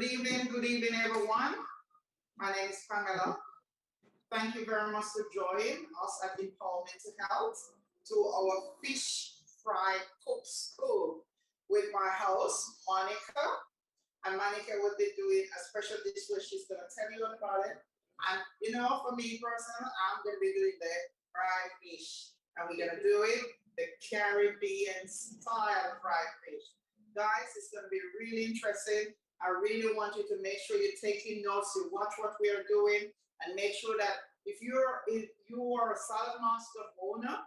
Good evening, everyone. My name is Pamela. Thank you very much for joining us at Empowerment2Health to our fish fry cook school with my host, Monica. And Monica will be doing a special dish where she's going to tell you about it. And you know, for me personally, I'm going to be doing the fried fish. And we're going to do it the Caribbean style fried fish. Guys, it's going to be really interesting. I really want you to make sure you're taking notes, you watch what we are doing, and make sure that if you are a salad master owner,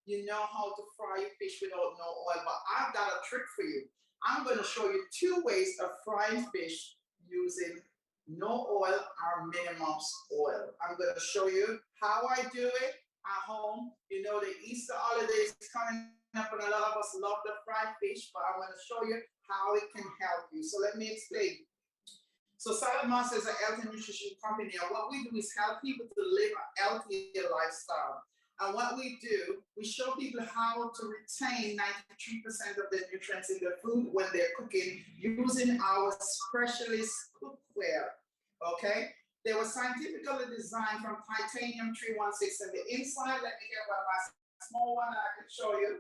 you know how to fry your fish without no oil. But I've got a trick for you. I'm going to show you 2 ways of frying fish using no oil or minimum oil. I'm going to show you how I do it at home. You know, the Easter holiday is coming up and a lot of us love the fried fish, but I'm going to show you how it can help you. So let me explain. So Salad Master is a health and nutrition company, and what we do is help people to live a healthier lifestyle. And what we do, we show people how to retain 93% of the nutrients in their food when they're cooking using our specialist cookware. Okay? They were scientifically designed from titanium 316, and the inside, let me get one of my small one that I can show you.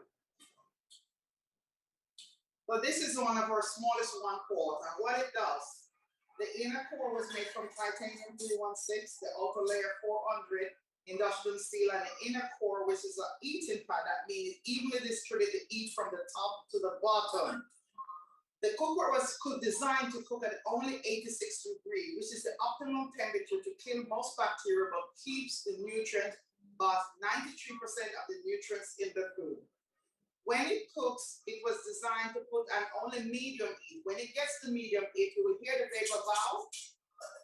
So this is one of our smallest 1 quart, and what it does, the inner core was made from titanium 316, the outer layer 400 industrial steel, and the inner core, which is an eating pad, that means evenly distributed to eat from the top to the bottom. The cookware was designed to cook at only 86 degrees, which is the optimum temperature to kill most bacteria, but keeps the nutrients, but 93% of the nutrients in the food. When it cooks, it was designed to put an only medium heat. When it gets to medium heat, you will hear the vapor valve.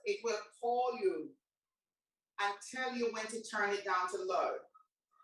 It will call you and tell you when to turn it down to low.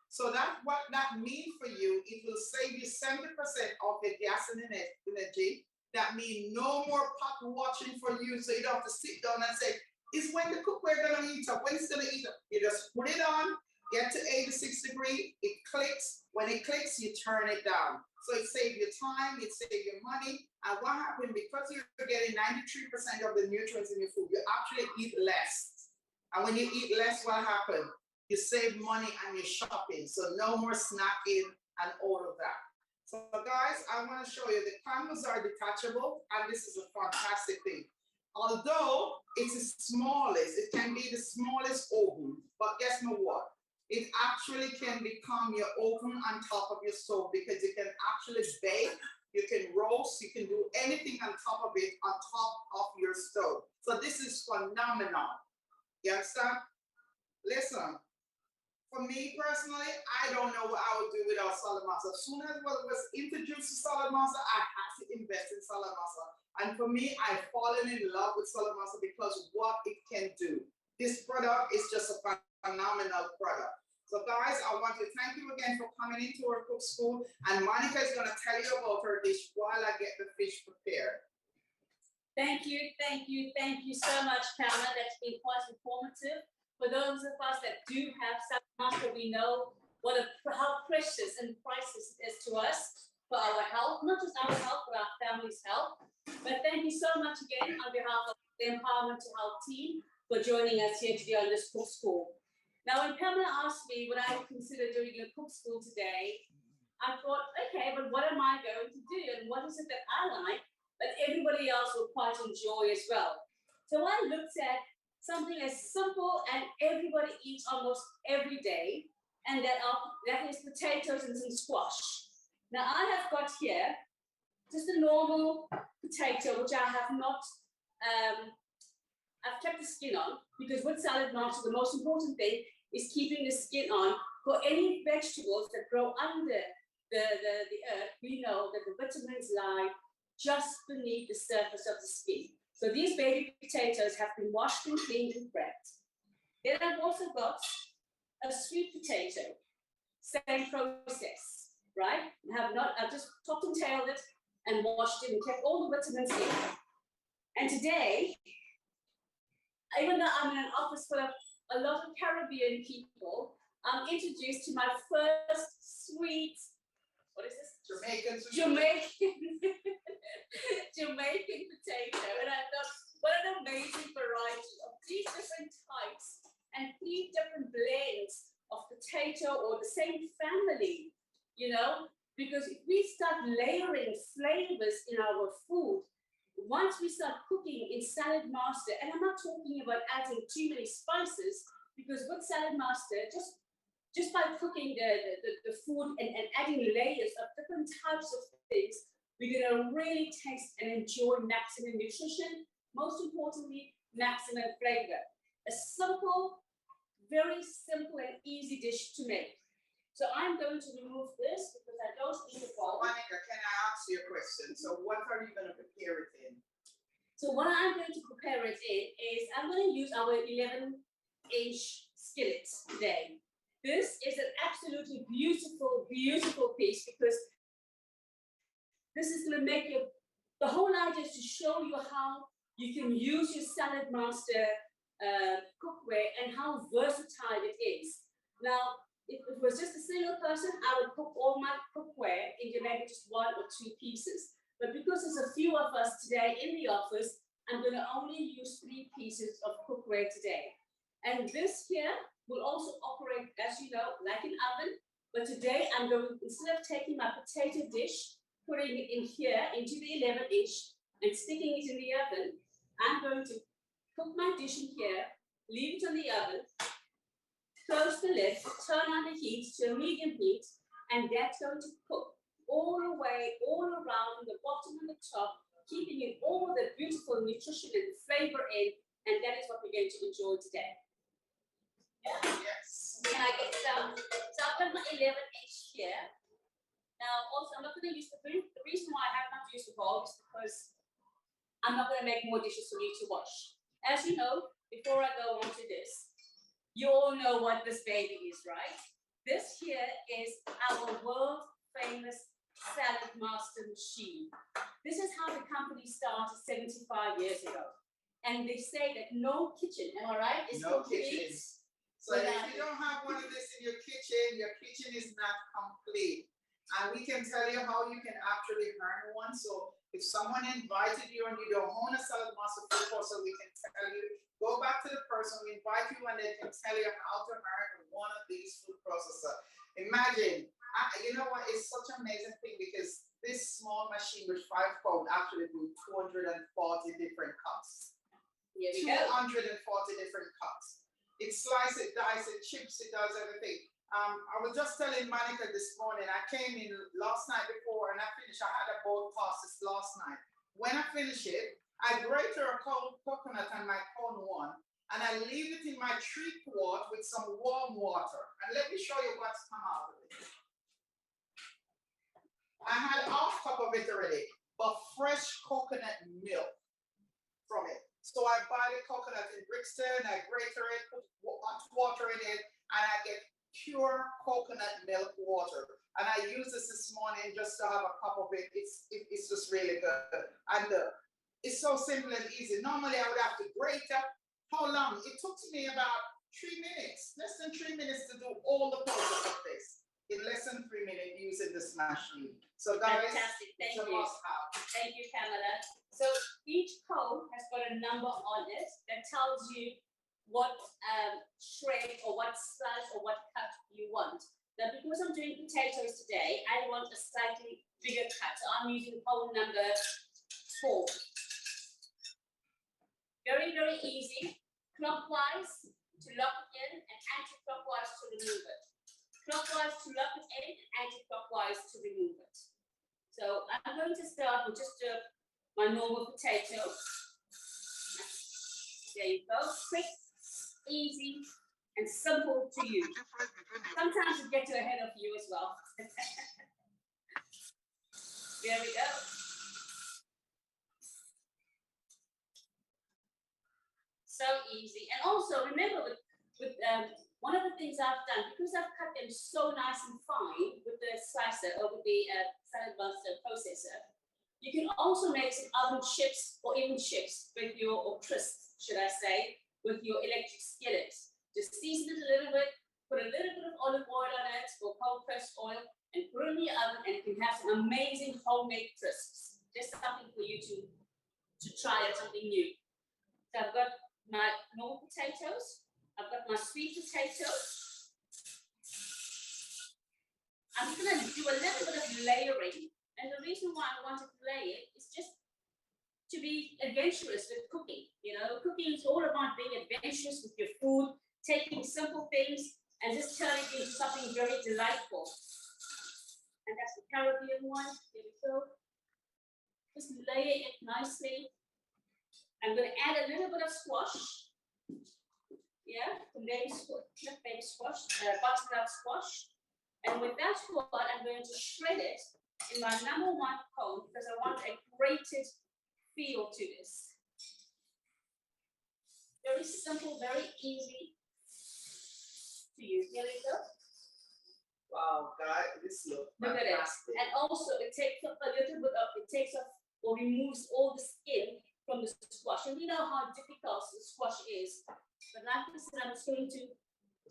So that's what that means for you. It will save you 70% of the gas and energy. That means no more pot watching for you. So you don't have to sit down and say, is when the cookware gonna heat up? When it's gonna heat up? You just put it on, get to 86 degrees, it clicks. When it clicks, you turn it down. So it saves you time, it saves you money. And what happened, because you're getting 93% of the nutrients in your food, you actually eat less. And when you eat less, what happened? You save money and you're shopping. So no more snacking and all of that. So guys, I want to show you the panels are detachable, and this is a fantastic thing. Although it's the smallest, it can be the smallest oven, but guess what? It actually can become your oven on top of your stove, because you can actually bake, you can roast, you can do anything on top of it, on top of your stove. So this is phenomenal. You understand? Listen, for me personally, I don't know what I would do without Salad Master. As soon as I was introduced to Salad Master, I had to invest in Salad Master. And for me, I've fallen in love with Salad Master because what it can do. This product is just a phenomenal product. So guys, I want to thank you again for coming into our cook school, and Monica is going to tell you about her dish while I get the fish prepared. Thank you so much, Pamela. That's been quite informative. For those of us that do have Salad Master, we know how precious and priceless it is to us for our health, not just our health, but our family's health. But thank you so much again on behalf of the Empowerment2Health team for joining us here today on this cook school. Now, when Pamela asked me what I would consider doing a cook school today, I thought, okay, but what am I going to do? And what is it that I like that everybody else will quite enjoy as well? So I looked at something as simple and everybody eats almost every day, and that is potatoes and some squash. Now, I have got here just a normal potato, which I have not, I've kept the skin on, because with Salad Master, the most important thing is keeping the skin on. For any vegetables that grow under the earth, we know that the vitamins lie just beneath the surface of the skin. So these baby potatoes have been washed and cleaned and prepped. Then I've also got a sweet potato, same process, right? I've just topped and tailed it and washed it and kept all the vitamins in. And today, even though I'm in an office full of a lot of Caribbean people, I'm introduced to my first sweet, what is this? Jamaican potato. And I thought, What an amazing variety of 3 different types and 3 different blends of potato or the same family, you know, because if we start layering flavors in our food, once we start cooking in Salad Master, and I'm not talking about adding too many spices, because with Salad Master, just by cooking the food and adding layers of different types of things, we're going to really taste and enjoy maximum nutrition, most importantly, maximum flavor. A simple, very simple and easy dish to make. So I'm going to remove this because I don't need a bowl. Monica, can I ask you a question? So what are you going to prepare it in? So what I'm going to prepare it in is I'm going to use our 11-inch skillet today. This is an absolutely beautiful, beautiful piece because this is going to make you, the whole idea is to show you how you can use your Salad Master cookware and how versatile it is. Now, if it was just a single person, I would cook all my cookware into maybe just 1 or 2 pieces. But because there's a few of us today in the office, I'm going to only use 3 pieces of cookware today. And this here will also operate, as you know, like an oven. But today I'm going, instead of taking my potato dish, putting it in here into the 11-inch and sticking it in the oven, I'm going to cook my dish in here, leave it on the oven, close the lid, turn on the heat to a medium heat, and that's going to cook all the way, all around the bottom and the top, keeping in all the beautiful nutrition and flavor in, and that is what we're going to enjoy today. Yeah. Yes. Can I get some? So I've got my 11-inch here. Now, also, I'm not going to use the reason why I have not used the bowl is because I'm not going to make more dishes for you to wash. As you know, before I go on to this, you all know what this baby is, right? This here is our world famous Salad Master machine. This is how the company started 75 years ago. And they say that no kitchen, am I right? Is no complete. kitchen. So if you don't have one of this in your kitchen is not complete. And we can tell you how you can actually earn one. So if someone invited you and you don't own a Salad Master food processor, we can tell you, go back to the person who invite you and they can tell you how to earn one of these food processors. Imagine, you know what, it's such an amazing thing because this small machine with 5 pounds actually do 240 different cuts. 240 different cuts. It slices, it dices, it chips, it does everything. I was just telling Monica this morning, I came in last night before and I finished, I had a bowl process last night. When I finish it, I grate a cold coconut on my cone one and I leave it in my treat pot with some warm water. And let me show you what's come out of it. I had half cup of it already, but fresh coconut milk from it. So I buy the coconut in Brixton, I grate it, put hot water in it, and I get pure coconut milk water. And I use this morning just to have a cup of it. It's just really good. And it's so simple and easy. Normally I would have to grate up. How long? It took me about 3 minutes, less than 3 minutes to do all the process of this. In less than 3 minutes using this machine. So guys, fantastic. Thank you. must-have. Thank you, Pamela. So each cone has got a number on it that tells you what shred or what slice or what cut you want. Now, because I'm doing potatoes today, I want a slightly bigger cut. So I'm using cone number 4. Very, very easy. Clockwise to lock it in and anti-clockwise to remove it. Clockwise to lock it in and anti-clockwise to remove it. So I'm going to start with just my normal potato. There you go. Quick, easy, and simple to use. Sometimes it gets ahead of you as well. There we go. So easy. And also remember with one of the things I've done, because I've cut them so nice and fine with the slicer or with the Salad Master processor, you can also make some oven chips or even chips with your, or crisps, should I say, with your electric skillet. Just season it a little bit, put a little bit of olive oil on it or cold pressed oil, and put it in the oven, and you can have some amazing homemade crisps. Just something for you to try, something new. So I've got my normal potatoes. I've got my sweet potatoes. I'm just going to do a little bit of layering. And the reason why I wanted to lay it is just to be adventurous with cooking. You know, cooking is all about being adventurous with your food, taking simple things and just turning it into something very delightful. And that's the Caribbean one. There we go. Just lay it nicely. I'm going to add a little bit of squash. Yeah, the baby squash, not baby squash, butternut squash. And with that one, I'm going to shred it in my number one cone because I want a grated feel to this. Very simple, very easy to use. Here we go. Wow, guys, this looks Look at it. And also, it takes up a little bit of, it takes off or removes all the skin from the squash. And you know how difficult the squash is. But like I said, I'm just going to,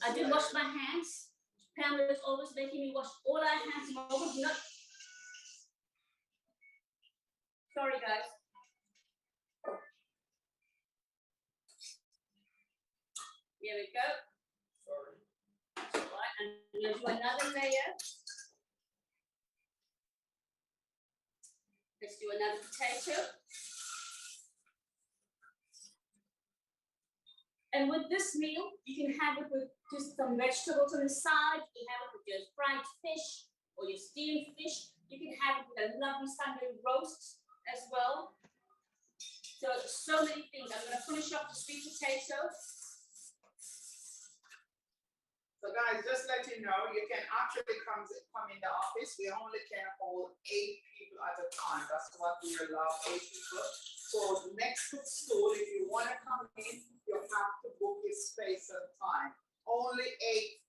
I did wash my hands. Pamela is always making me wash all our hands. Not. Sorry, guys. Here we go. Sorry. All right, and I'm going to do another layer. Let's do another potato. And with this meal, you can have it with just some vegetables on the side. You can have it with your fried fish or your steamed fish. You can have it with a lovely Sunday roast as well. So many things. I'm going to finish off the sweet potato. So guys, just let you know, you can actually come in the office. We only can hold 8 people at a time. That's what we allow, 8 people. So next to school, if you want to come in, you have to book your space and time. Only 8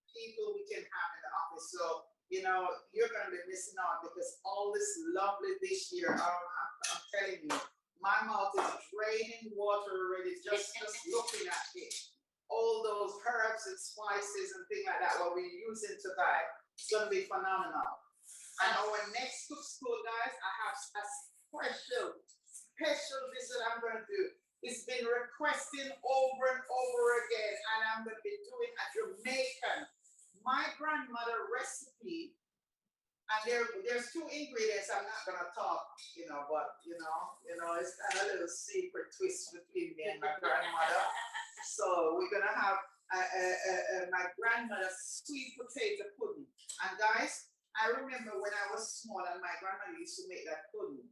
people we can have in the office. So, you know, you're going to be missing out because all this lovely this year, I'm telling you, my mouth is draining water already just looking at it. All those herbs and spices and things like that, what we're using today, it's going to be phenomenal. And our next cook school, guys, I have a special visit I'm going to do. It's been requesting over and over again, and I'm going to be doing a Jamaican, my grandmother recipe. And there's 2 ingredients I'm not going to talk, you know, but, you know, it's kind of a little secret twist between me and my grandmother. So we're going to have my grandmother's sweet potato pudding. And guys, I remember when I was small and my grandmother used to make that pudding.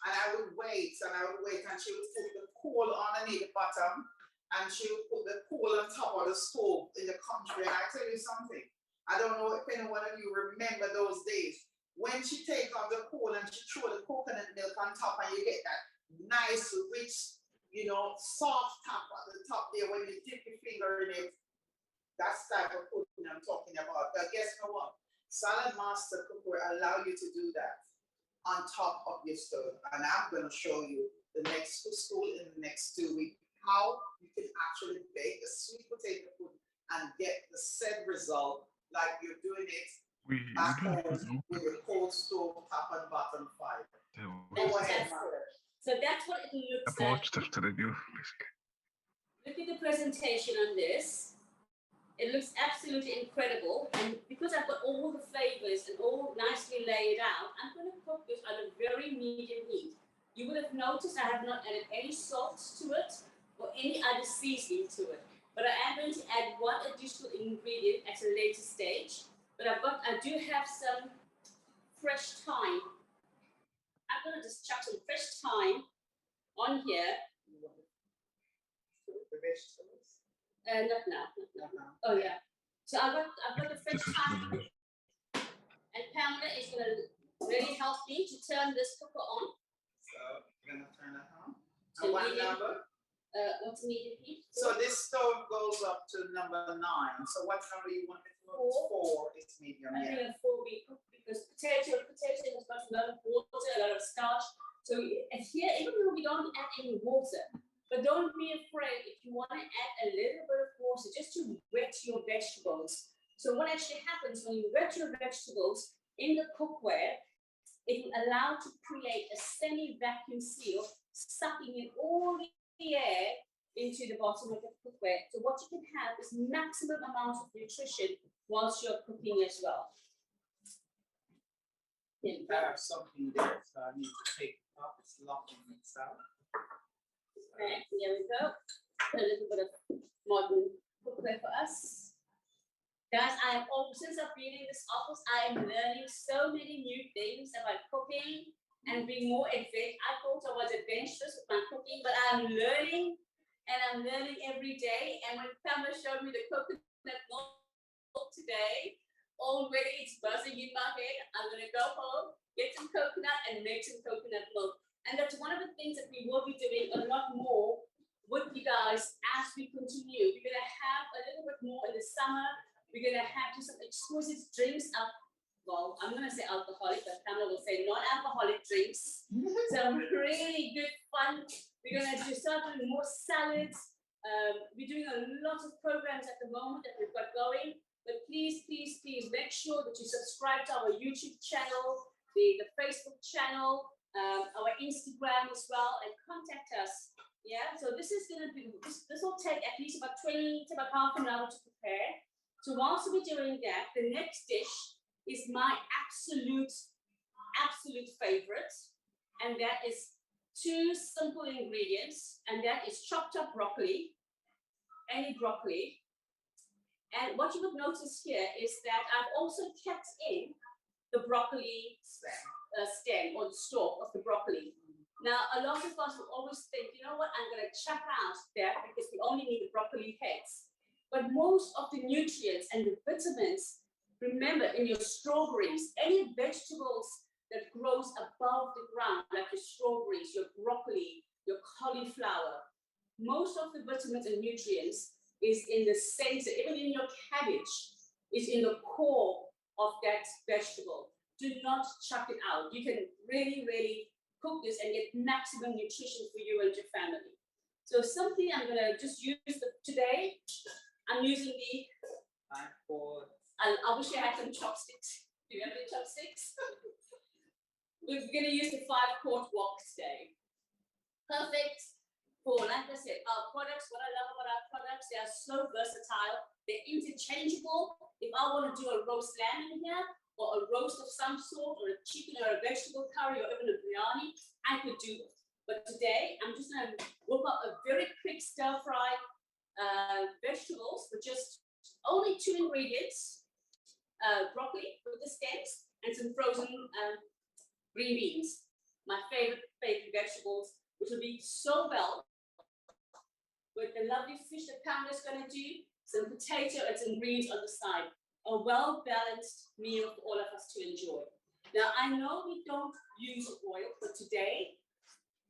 And I would wait and she would put the coal underneath the bottom and she would put the coal on top of the stove in the country. And I tell you something, I don't know if anyone of you remember those days. When she take off the coal and she throw the coconut milk on top and you get that nice, rich, you know, soft top at the top there when you dip your finger in it. That's the type of pudding I'm talking about. But guess what? Salad Master Cookware allow you to do that on top of your stove. And I'm going to show you the next school in the next 2 weeks how you can actually bake a sweet potato pudding and get the said result like you're doing it at home with your cold stove top and bottom 5. Go ahead, Mother. So that's what it looks like. Look at the presentation on this. It looks absolutely incredible. And because I've got all the flavors and all nicely laid out, I'm going to cook this at a very medium heat. You would have noticed I have not added any salt to it or any other seasoning to it. But I am going to add one additional ingredient at a later stage. But I do have some fresh thyme. I'm going to just chuck some fresh thyme on here. The vegetables? Not now. Oh yeah. So I've got the fresh thyme, and Pamela is going to really help me to turn this cooker on. So you're going to turn it on. And what number? What's medium heat? So this stove goes up to number 9. So what number you want it to go? 4. It's medium. I think a 4 we cook because potato has got a lot of water, a lot of starch. So here, even though we don't add any water, but don't be afraid if you want to add a little bit of water just to wet your vegetables. So what actually happens when you wet your vegetables in the cookware, it will allow to create a semi-vacuum seal, sucking in all the the air into the bottom of the cookware. So what you can have is maximum amount of nutrition whilst you're cooking as well. I have something there, so I need to take it off. It's locking itself. Okay, here we go. A little bit of modern cookware for us. Guys, since I've been in this office, I am learning so many new things about cooking and being more advanced. I thought I was adventurous with my cooking, but I'm learning and I'm learning every day. And when Pamela showed me the coconut milk today, already it's buzzing in my head. I'm gonna go home, get some coconut and make some coconut milk. And that's one of the things that we will be doing a lot more with you guys as we continue. We're gonna have a little bit more in the summer. We're gonna have some exquisite drinks. Well, I'm gonna say alcoholic, but Pamela will say non-alcoholic drinks. Some really good fun. We're gonna start doing more salads. We're doing a lot of programs at the moment that we've got going. But please, please, please make sure that you subscribe to our YouTube channel, the Facebook channel, our Instagram as well, and contact us. Yeah, so this is gonna be this will take at least about 20 to about half an hour to prepare. So whilst we're doing that, the next dish is my absolute favorite, and that is 2 simple ingredients, and that is chopped up broccoli, any broccoli. And what you would notice here is that I've also kept in the broccoli stem or the stalk of the broccoli. Now, a lot of us will always think, you know what, I'm going to chop out that because we only need the broccoli heads. But most of the nutrients and the vitamins, remember, in your strawberries, any vegetables that grows above the ground, like your strawberries, your broccoli, your cauliflower, most of the vitamins and nutrients is in the center, even in your cabbage, is in the core of that vegetable. Do not chuck it out. You can really, really cook this and get maximum nutrition for you and your family. So something I'm gonna just use today, I'm using the, I wish I had some chopsticks. Do you have any chopsticks? We're gonna use the 5-quart wok today. Perfect. For, like I said, our products, what I love about our products, they are so versatile, they're interchangeable. If I want to do a roast lamb in here, or a roast of some sort, or a chicken or a vegetable curry, or even a biryani, I could do it. But today, I'm just gonna whip up a very quick stir-fried vegetables with just only 2 ingredients, broccoli with the stems, and some frozen green beans, my favorite vegetables, which will be so well with the lovely fish that Pamela's going to do, some potato and some greens on the side. A well-balanced meal for all of us to enjoy. Now, I know we don't use oil, but today,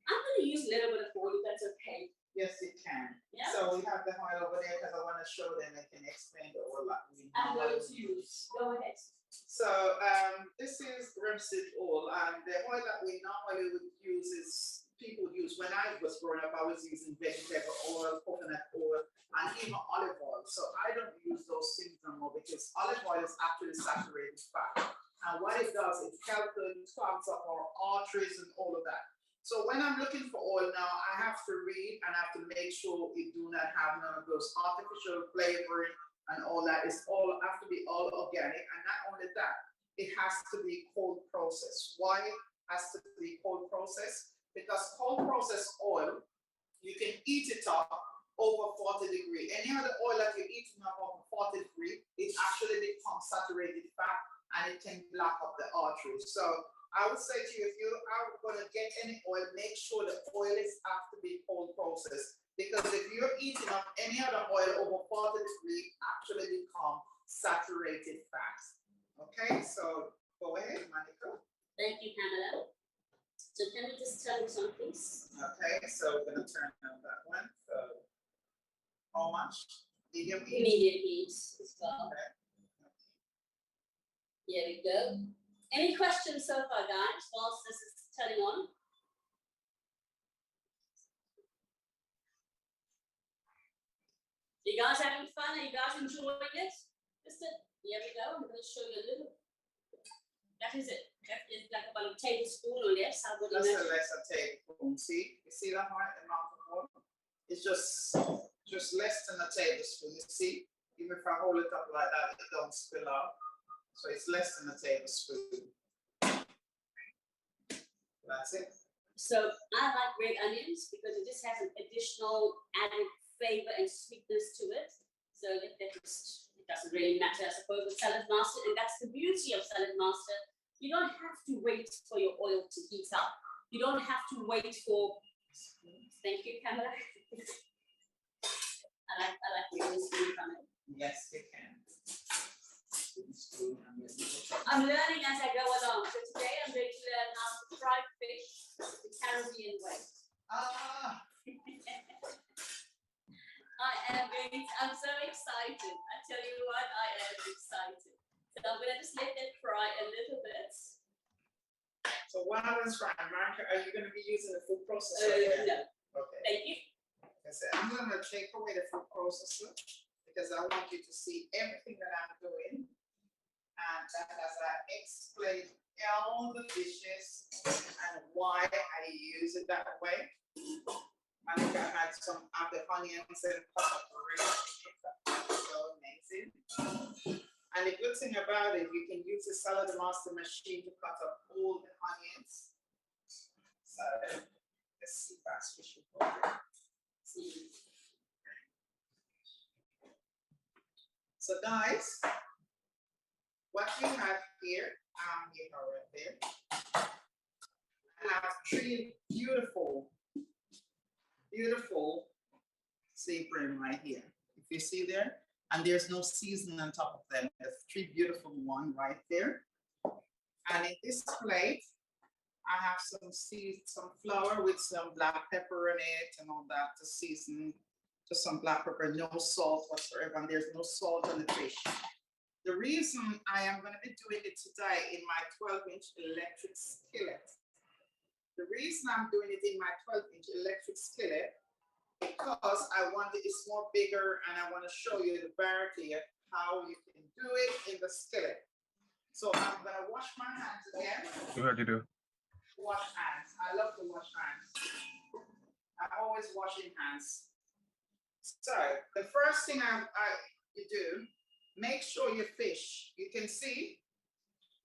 I'm going to use a little bit of oil, if that's okay. Yes, it can. Yeah. So we have the oil over there because I want to show them and can explain the oil that we I'm going normally to use. Go ahead. So this is rapeseed oil, and the oil that we normally would use is people use. When I was growing up, I was using vegetable oil, coconut oil, and even olive oil. So I don't use those things anymore because olive oil is actually saturated fat. And what it does, it helps to clogs up our arteries and all of that. So when I'm looking for oil now, I have to read and I have to make sure it do not have none of those artificial flavoring and all that. It's all have to be all organic, and not only that, it has to be cold processed. Why it has to be cold processed? Because cold processed oil, you can heat it up over 40 degrees. Any other oil that you're heating up over 40 degrees, it actually becomes saturated fat and it can block up the arteries. So I would say to you, if you are going to get any oil, make sure the oil is have to be cold processed. Because if you're eating up any other oil over 40 degrees, actually become saturated fat. Okay, so go ahead, Monica. Thank you, Pamela. So can we just turn this on, please? Okay, so we're going to turn on that one. So how much? Medium heat? Medium heat as well. Okay. Here we go. Any questions so far, guys, whilst this is turning on? You guys having fun? Are you guys enjoying it? Here we go. I'm going to show you a little. That is it. That is like about a tablespoon or less. I would Just imagine. a lesser tablespoon. See? You see that right amount of water? It's just less than a tablespoon. You see, even if I hold it up like that, it don't spill out. So it's less than a tablespoon. That's it. So I like red onions because it just has an additional added flavor and sweetness to it. So it doesn't really matter, I suppose, with Salad Master. And that's the beauty of Salad Master. You don't have to wait for your oil to heat up. You don't have to wait for, thank you, Pamela. I like using spoon, Pamela. Yes, you can. I'm learning as I go along. So today I'm going to learn how to fry fish the Caribbean way. I'm so excited. I tell you what, I am excited. So I'm going to just let that fry a little bit. So while it's frying, Martha, are you going to be using the food processor? No. Okay. Thank you. I'm going to take away the food processor because I want you to see everything that I'm doing. And that as I explain all the dishes and why I use it that way. Monica had some of the onions and pepper already. So amazing. And the good thing about it, you can use the Salad Master machine to cut up all the onions. So let's see fast fish. So guys, what you have here, you know right there, I have 3 beautiful seafood right here. If you see there, and there's no seasoning on top of them. There's 3 beautiful ones right there. And in this plate, I have some flour with some black pepper in it and all that to season. Just some black pepper, no salt whatsoever, and there's no salt on the fish. The reason I am going to be doing it today in my 12-inch electric skillet. The reason I'm doing it in my 12-inch electric skillet because I want it more bigger and I want to show you the variety of how you can do it in the skillet. So I'm going to wash my hands again. What do you do? Wash hands. I love to wash hands. I'm always washing hands. So the first thing you do, make sure your fish, you can see,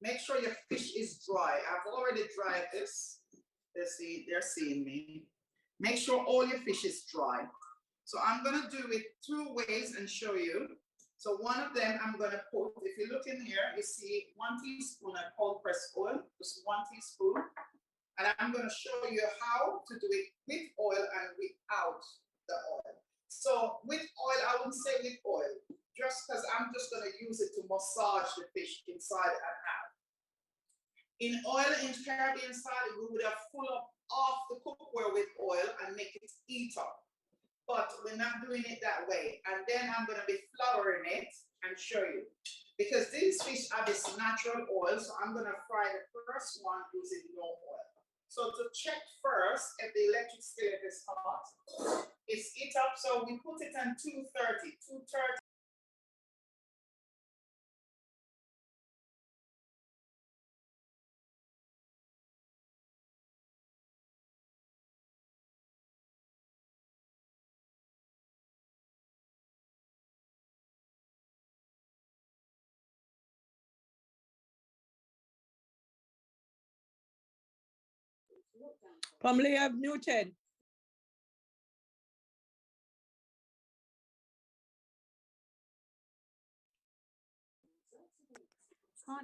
make sure your fish is dry. I've already dried this. They're seeing me. Make sure all your fish is dry. So I'm going to do it 2 ways and show you. So one of them I'm going to put, if you look in here, you see 1 teaspoon of cold pressed oil, just 1 teaspoon. And I'm going to show you how to do it with oil and without the oil. So with oil, I wouldn't say with oil, just because I'm just going to use it to massage the fish inside and out. In oil in Caribbean side, we would have full up off the cookware with oil and make it eat up. But we're not doing it that way. And then I'm going to be flouring it and show you. Because these fish have this natural oil, so I'm going to fry the first one using no oil. So to check first if the electric skillet is hot, it's heat up. So we put it on 230. Pamela, you have muted.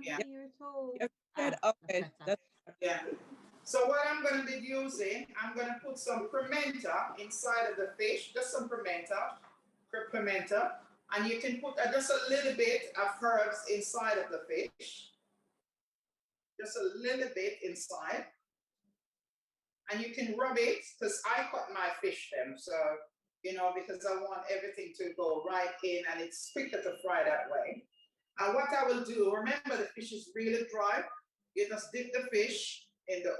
Yeah. Can't hear at all. Okay. Yeah. So what I'm going to be using, I'm going to put some pimenta inside of the fish, just some pimenta, and you can put just a little bit of herbs inside of the fish, just a little bit inside, and you can rub it, because I cut my fish them, so, because I want everything to go right in, and it's quicker to fry that way. And what I will do, remember the fish is really dry, you just dip the fish in the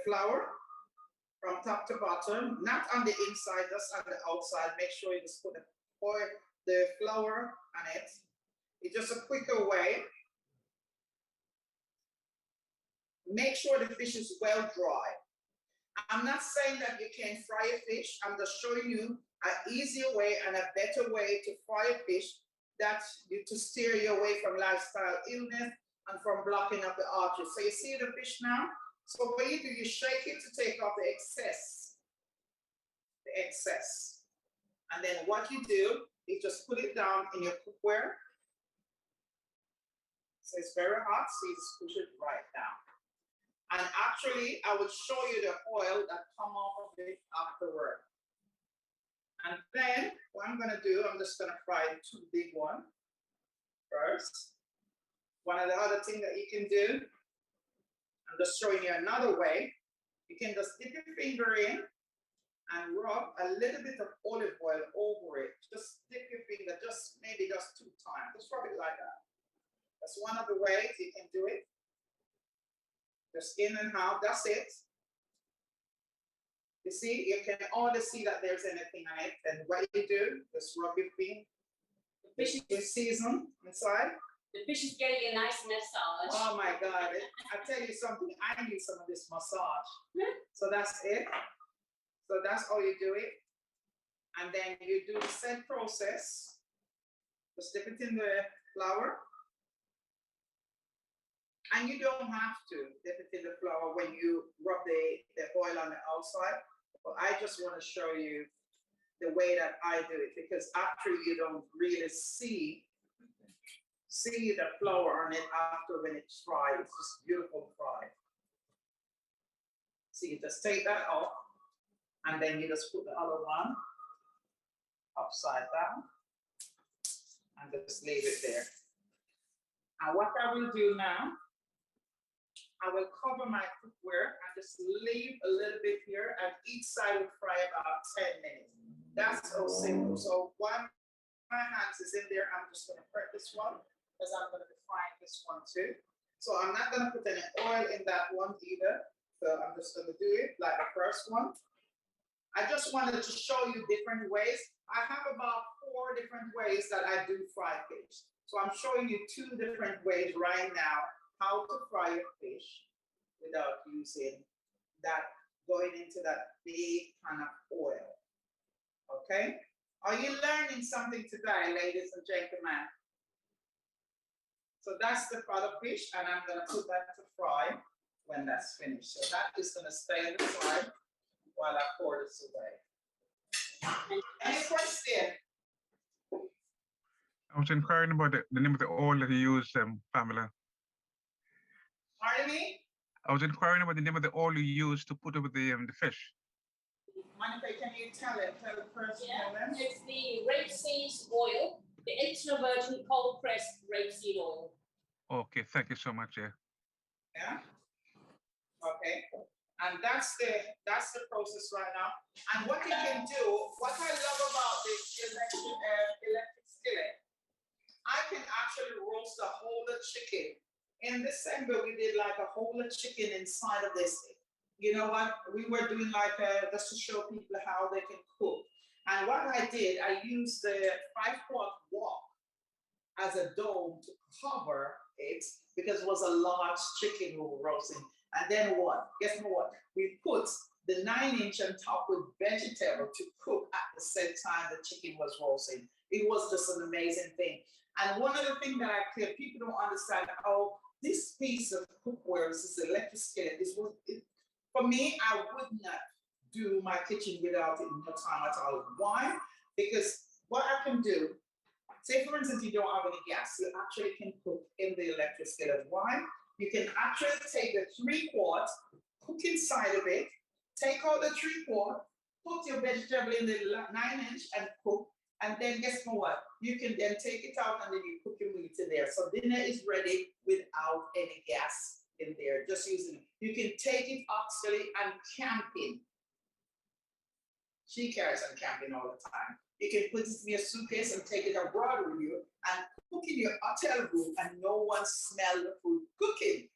flour from top to bottom, not on the inside, just on the outside. Make sure you just put the flour on it. It's just a quicker way. Make sure the fish is well dry. I'm not saying that you can't fry a fish. I'm just showing you an easier way and a better way to fry a fish that you to steer you away from lifestyle illness and from blocking up the arteries. So you see the fish now? So what you do, you shake it to take off the excess. And then what you do is just put it down in your cookware. So it's very hot, so you just push it right down. And actually, I will show you the oil that come off of it afterward. And then what I'm gonna do, I'm just gonna fry 2 big ones first. One of the other things that you can do, I'm just showing you another way. You can just dip your finger in and rub a little bit of olive oil over it. Just dip your finger, maybe just 2 times. Just rub it like that. That's one of the ways you can do it. Just in and out, that's it. You see, you can always see that there's anything on it. And what you do, just rub your feet. The fish is seasoned inside. The fish is getting a nice massage. Oh my God. I tell you something, I need some of this massage. So that's it. So that's how you do it. And then you do the same process. Just dip it in the flour. And you don't have to dip it in the flour when you rub the oil on the outside. But I just want to show you the way that I do it, because actually you don't really see the flour on it after when it's fried. It's just beautiful fried. So you just take that off, and then you just put the other one upside down and just leave it there. And what I will do now, I will cover my cookware and just leave a little bit here, and each side will fry about 10 minutes. That's so simple. So while my hands is in there, I'm just gonna prep this one because I'm gonna be frying this one too. So I'm not gonna put any oil in that one either. So I'm just gonna do it like the first one. I just wanted to show you different ways. I have about 4 different ways that I do fry fish. So I'm showing you 2 different ways right now how to fry your fish without using that, going into that big pan of oil. Okay? Are you learning something today, ladies and gentlemen? So that's the father fish, and I'm gonna put that to fry when that's finished. So that is gonna stay on the side while I pour this away. Any question? I was inquiring about the name of the oil that you use, Pamela. Pardon me? I was inquiring about the name of the oil you use to put over the fish. Monica, can you tell the person? Yeah, it's the rapeseed oil, the extra virgin cold pressed rapeseed oil. Okay, thank you so much. Yeah. Okay. And that's the process right now. And what you can do, what I love about this electric skillet, I can actually roast a whole chicken. In December, we did like a whole chicken inside of this. You know what? We were doing like just to show people how they can cook. And what I did, I used the 5-quart wok as a dome to cover it because it was a large chicken we were roasting. And then what? Guess what? We put the 9-inch on top with vegetable to cook at the same time the chicken was roasting. It was just an amazing thing. And one of the things that I clear, people don't understand how this piece of cookware, this electric skillet, for me, I would not do my kitchen without it no time at all. Why? Because what I can do, say for instance, you don't have any gas, you actually can cook in the electric skillet. Why? You can actually take the 3-quart, cook inside of it, take out the 3-quart, put your vegetable in the 9-inch and cook. And then guess what? You can then take it out and then you cook your meat in there. So dinner is ready without any gas in there, just using it. You can take it actually and camping. She carries on camping all the time. You can put it in your suitcase and take it abroad with you and cook in your hotel room and no one smell the food cooking.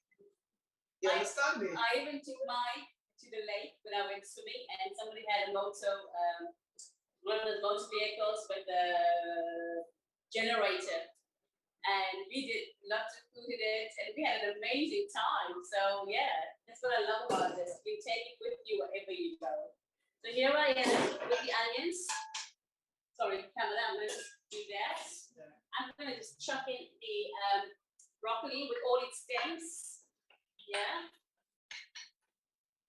You understand me? I even took mine to the lake when I went swimming, and somebody had a motor, one of those motor vehicles with the generator, and we did lots of food in it, and we had an amazing time. So yeah, That's what I love about this. You take it with you wherever you go. So here I am with the onions. Sorry, Pamela, I'm going to do that. I'm going to just chuck in the broccoli with all its stems. Yeah.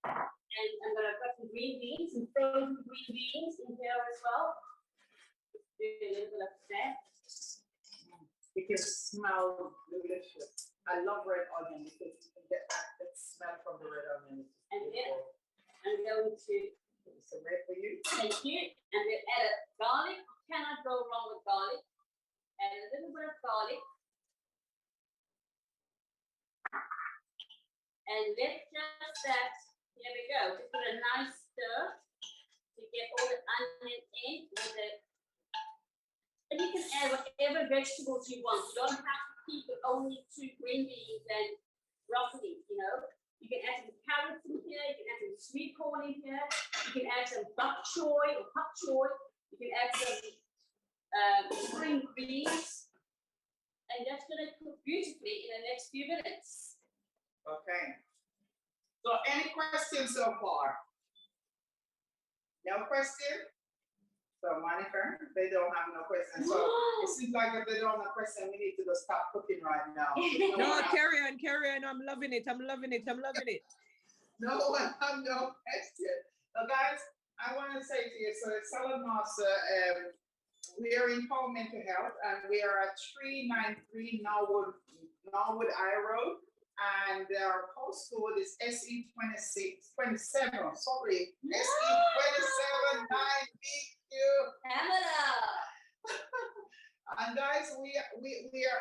And I'm going to put some green beans, some frozen green beans in here as well. Do a little bit of that. It can smell delicious. I love red onion because you can get that smell from the red onion. And then I'm going to some red for you. thank you. And then add a garlic. Cannot go wrong with garlic. Add a little bit of garlic. And let's just that. Here we go. Just put a nice stir to get all the onion in with it. And you can add whatever vegetables you want. You don't have to keep it only to green beans and broccoli, you know. You can add some carrots in here, you can add some sweet corn in here, you can add some bok choy or pak choy, you can add some spring beans, and that's gonna cook beautifully in the next few minutes. Okay. So any questions so far? No question? So Monica, they don't have no questions. So it seems like if they don't have a question, we need to just stop cooking right now. No, carry on, carry on. I'm loving it. I'm loving it. I'm loving it. No one have no question. So guys, I want to say to you, so it's Salad Master, we are Empowerment2Health, and we are at 393 Norwood I Road, and our postcode is SE27, sorry, SE27 9BQ. Pamela! And guys, we are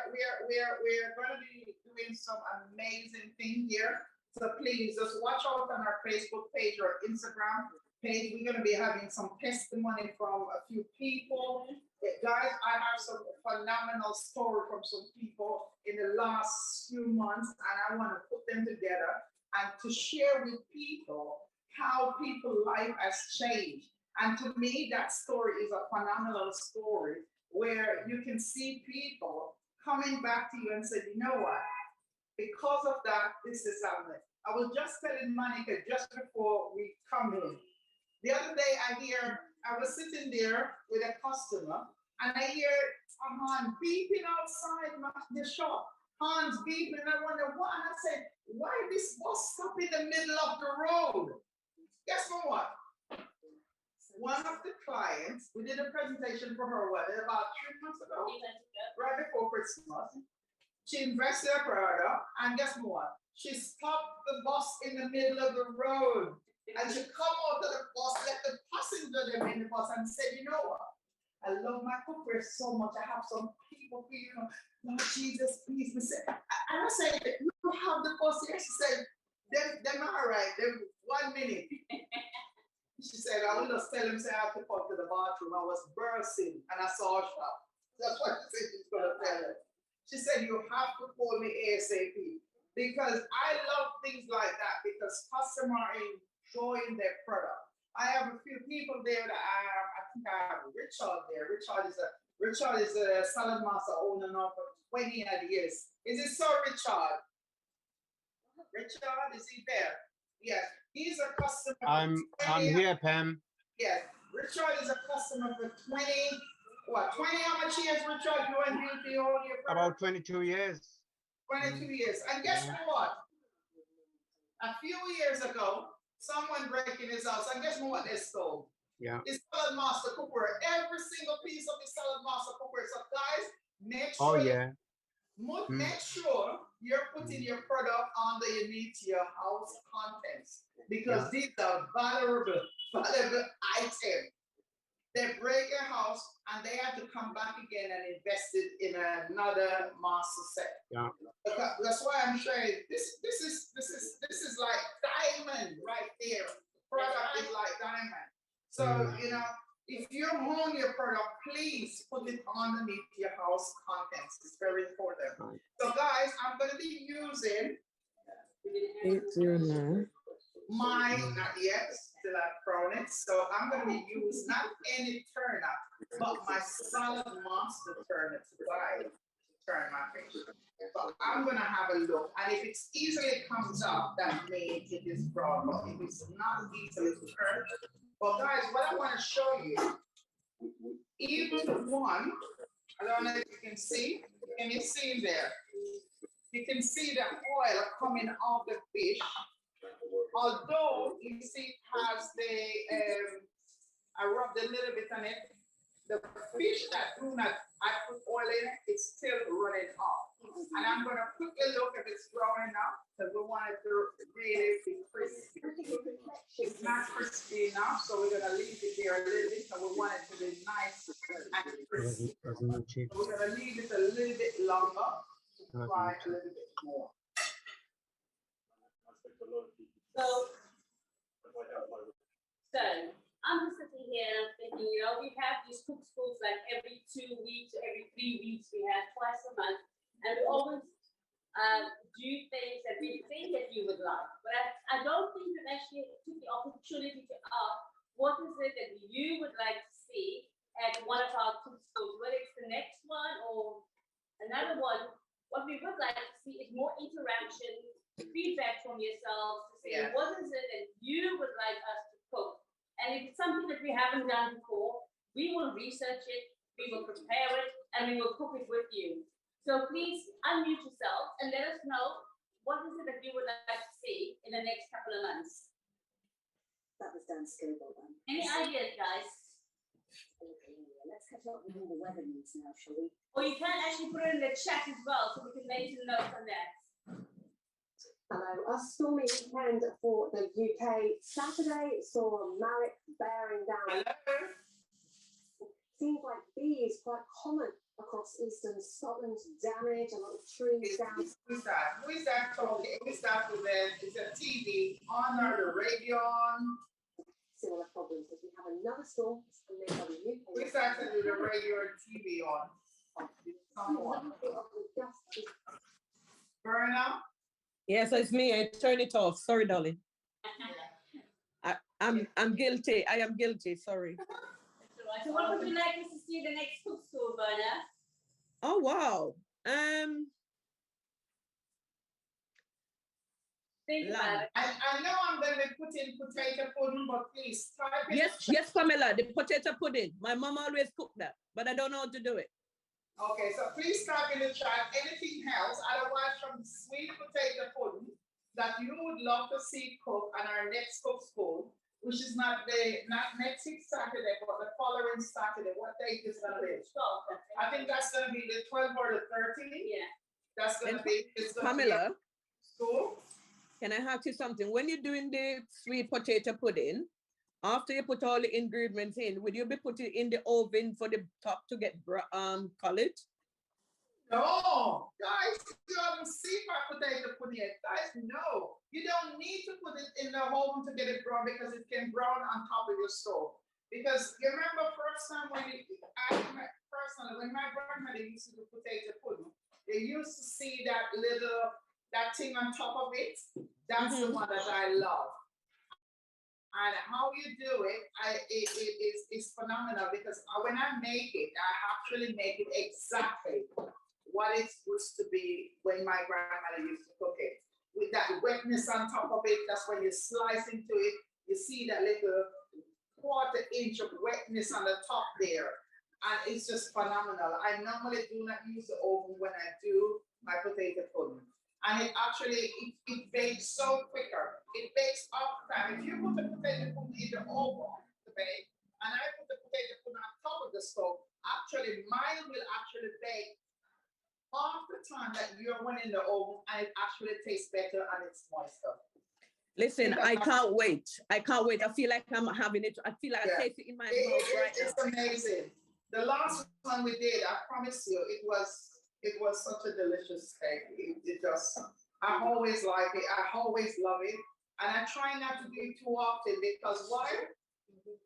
going to be doing some amazing thing here. So please just watch out on our Facebook page or Instagram page. We're going to be having some testimony from a few people. Guys, I have some phenomenal story from some people in the last few months, and I want to put them together and to share with people how people's life has changed. And to me, that story is a phenomenal story where you can see people coming back to you and say, you know what? Because of that, this is happening. I was just telling Monica just before we come in. The other day, I was sitting there with a customer, and I hear a horn beeping outside the shop. Horns beeping, and I wonder what. And I said, why this bus stop in the middle of the road? Guess what? One of the clients, we did a presentation for her, about 3 months ago? Right before Christmas. She invested a product, and guess what? She stopped the bus in the middle of the road. And she come out of the bus, let the passenger them in the bus, and said, you know what? I love my cookware so much. I have some people for you. Lord Jesus, please. And I said, you have the bus here? She said, them all right. Them 1 minute. She said, I will just tell him, say, I have to come to the bathroom. I was bursting and I saw her shop. That's what she said she's going to tell her. She said, you have to call me ASAP. Because I love things like that because customers are enjoying their product. I have a few people there that I think I have Richard there. Richard is a Salad Master owner now for 20 years. Is it so, Richard? Richard, is he there? Yes. He's a customer. I'm here, Pam. Yes. Richard is a customer for 20 how much years, Richard, you and beauty all your product? About 22 years. 22 years. And guess what? A few years ago, someone break in his house, and guess what they stole? Yeah. His Salad Master cookware. Every single piece of his Salad Master cookware. So guys, make sure make sure you're putting your product underneath your house contents, because these are valuable items. They break your house and they have to come back again and invest it in another master set. Yeah. That's why I'm sharing. This is like diamond right there. Product is like diamond. So you know, if you own your product, please put it underneath your house contents. It's very important. So guys, I'm going to be using 809. my, not yet, still at Cronin. So I'm going to be using not any turnip, but my Salad Master turnip. Right. turn my page. But I'm gonna have a look, and if it's easily comes up, that means it is brown. But if it's not easily turned, but guys, what I want to show you, even one, I don't know if you can see. Can you see there? You can see the oil coming off the fish. Although you see it has the I rubbed a little bit on it. The fish that do not I put oil in it, it's still running off. And I'm gonna quickly look if it's brown enough because we want it to really be crispy. It's not crispy enough, so we're gonna leave it there a little bit. So we want it to be nice and crispy. So we're gonna leave it a little bit longer. Try a little bit more. So I'm just sitting here and I'm thinking, you know, we have these cook schools like every 2 weeks or every 3 weeks, we have twice a month, and we always do things that we think that you would like. But I don't think we've actually took the opportunity to ask, what is it that you would like to see at one of our cook schools, whether it's the next one or another one. What we would like to see is more interaction, feedback from yourselves to say, what is it that you would like us to cook? And if it's something that we haven't done before, we will research it, we will prepare it, and we will cook it with you. So please unmute yourself and let us know what is it that you would like to see in the next couple of months. That was Dan Scoble then. Any ideas, guys? Okay, let's catch up with all the weather news now, shall we? Or you can actually put it in the chat as well, so we can make some notes on that. Hello, a stormy weekend for the UK. Saturday saw Marek bearing down. Hello. Seems like these quite common across eastern Scotland. Damage, a lot of trees down. Who's that? Who is that talking? Who is that with it? Is it TV on or the radio on? Similar problems as we have another storm. And then the UK. Who is that with the radio or TV on? Someone. Verna? Yes, it's me. I turn it off. Sorry, darling. I'm guilty. I am guilty. Sorry. That's all right. So what would you like us to see the next cook school, Berna? Oh wow. Think about it. I know I'm going to put in potato pudding, but please type it. Yes, Pamela. The potato pudding. My mom always cooked that, but I don't know how to do it. Okay, so please type in the chat anything else, otherwise from sweet potato pudding that you would love to see cook on our next cook school, which is not next week Saturday, but the following Saturday. What date is going to be? 12, I think that's going to be the 12th or the 13th. Yeah. That's going to be. Pamela, school. can I ask you something? When you're doing the sweet potato pudding, after you put all the ingredients in, will you be putting it in the oven for the top to get colored? No, guys, you haven't seen my potato pudding yet. Guys, no. You don't need to put it in the oven to get it brown because it can brown on top of your stove. Because you remember first time when when my grandmother used to do potato pudding, they used to see that thing on top of it. That's the one that I love. And how you do it, is phenomenal because when I make it, I actually make it exactly what it's supposed to be when my grandmother used to cook it. With that wetness on top of it, that's when you slice into it, you see that little 1/4 inch of wetness on the top there. And it's just phenomenal. I normally do not use the oven when I do my potato pudding. And it actually, it bakes so quicker. It bakes off time. If you put the potato pudding in the oven to bake, and I put the potato pudding on top of the stove, actually mine will actually bake half the time that you're one in the oven, and it actually tastes better and it's moister. Listen, I can't wait. I can't wait. I feel like I'm having it. I feel like I taste it in my mouth right now. It's amazing. The last one we did, I promise you, it was such a delicious steak. I always like it. I always love it. And I try not to do it too often because why?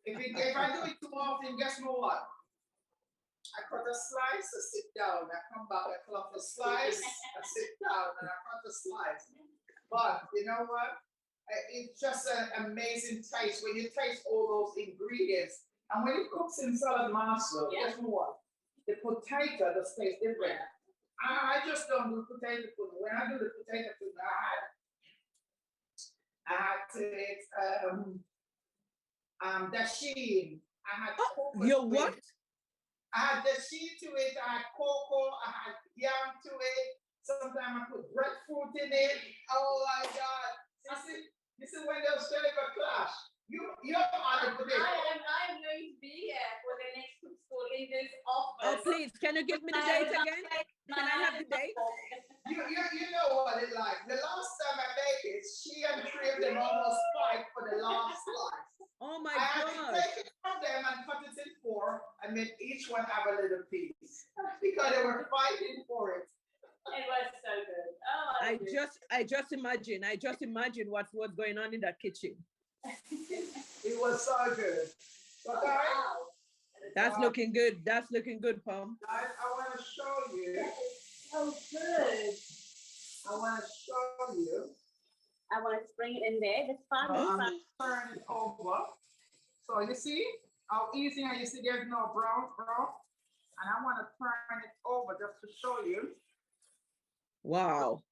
If I do it too often, guess what? I cut a slice, I sit down, I come back, I cut a slice, I sit down, and I cut a slice. But you know what? It's just an amazing taste when you taste all those ingredients. And when it cooks in salad master, guess what? The potato just tastes different. I just don't do potato pudding. When I do the potato pudding, I had to eat dasheen. I had cocoa Your to what? it. I had dasheen to it. I had cocoa. I had yam to it. Sometimes I put breadfruit in it. Oh my God! This is when they'll start a clash. You're out of potato. I am going to be here for the next Cook School Leaders office. Oh, please, can you give me the date again? Can I have the date? You know what it's like. The last time I made it, she and three of them almost fight for the last slice. Oh my I had to God. take it from them and cut it in four and make each one have a little piece because they were fighting for it. It was so good. Oh, I just imagine what's going on in that kitchen. It was so good. So guys, wow. That's looking good. That's looking good, Pam. guys, I want to show you. So good. I want to show you. I want to bring it in there. That's fine. That's fine. Turn it over. So you see how easy, and you see there's no brown. And I want to turn it over just to show you. Wow.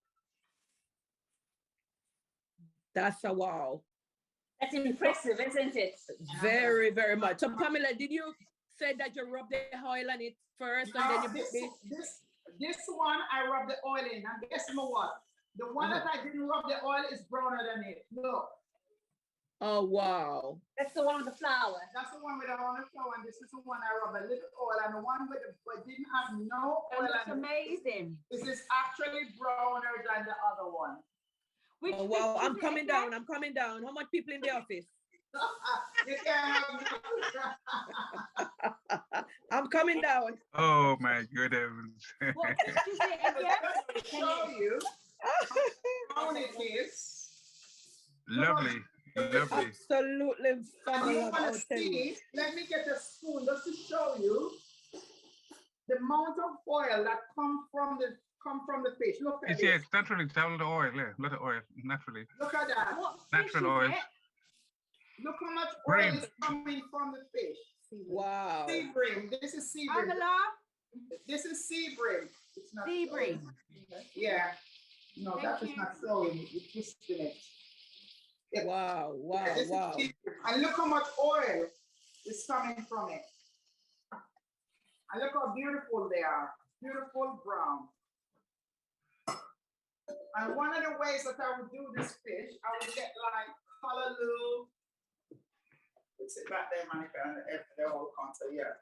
That's a wow. That's impressive, isn't it? Very, very much. So Pamela, did you say that you rub the oil on it first and then you put This one I rub the oil in, and guess what? The one that I didn't rub the oil is browner than it. Look. Oh wow. That's the one with the flour. That's the one with the olive flour, and this is the one I rub a little oil, and the one with the but didn't have no oil. That's amazing. This is actually browner than the other one. Oh wow, I'm coming down. How much people in the office? You can I'm coming down. Oh my good heavens. What did you say again? show you how brown it is. Lovely. Lovely. Absolutely And you fabulous. want I'll to tell you. see, let me get a spoon just to show you the amount of oil that come from the fish. Look at It's, this. yeah, it's naturally, it's all the oil, yeah, a lot of oil, naturally. Look at that. What fish Natural oil. is it? Look how much Brim. oil is coming from the fish. Wow. Sea bream. This is sea bream. Pamela? This is sea bream. It's not Sea showing. bream. Yeah. No, Thank that is you. not showing. It's just in it. Yeah. Wow. Wow. Yeah, this is Wow. sea bream. And look how much oil is coming from it. And look how beautiful they are. Beautiful brown. And one of the ways that I would do this fish, I would get like callaloo. Let's sit back there, man, if they're all counter, yeah.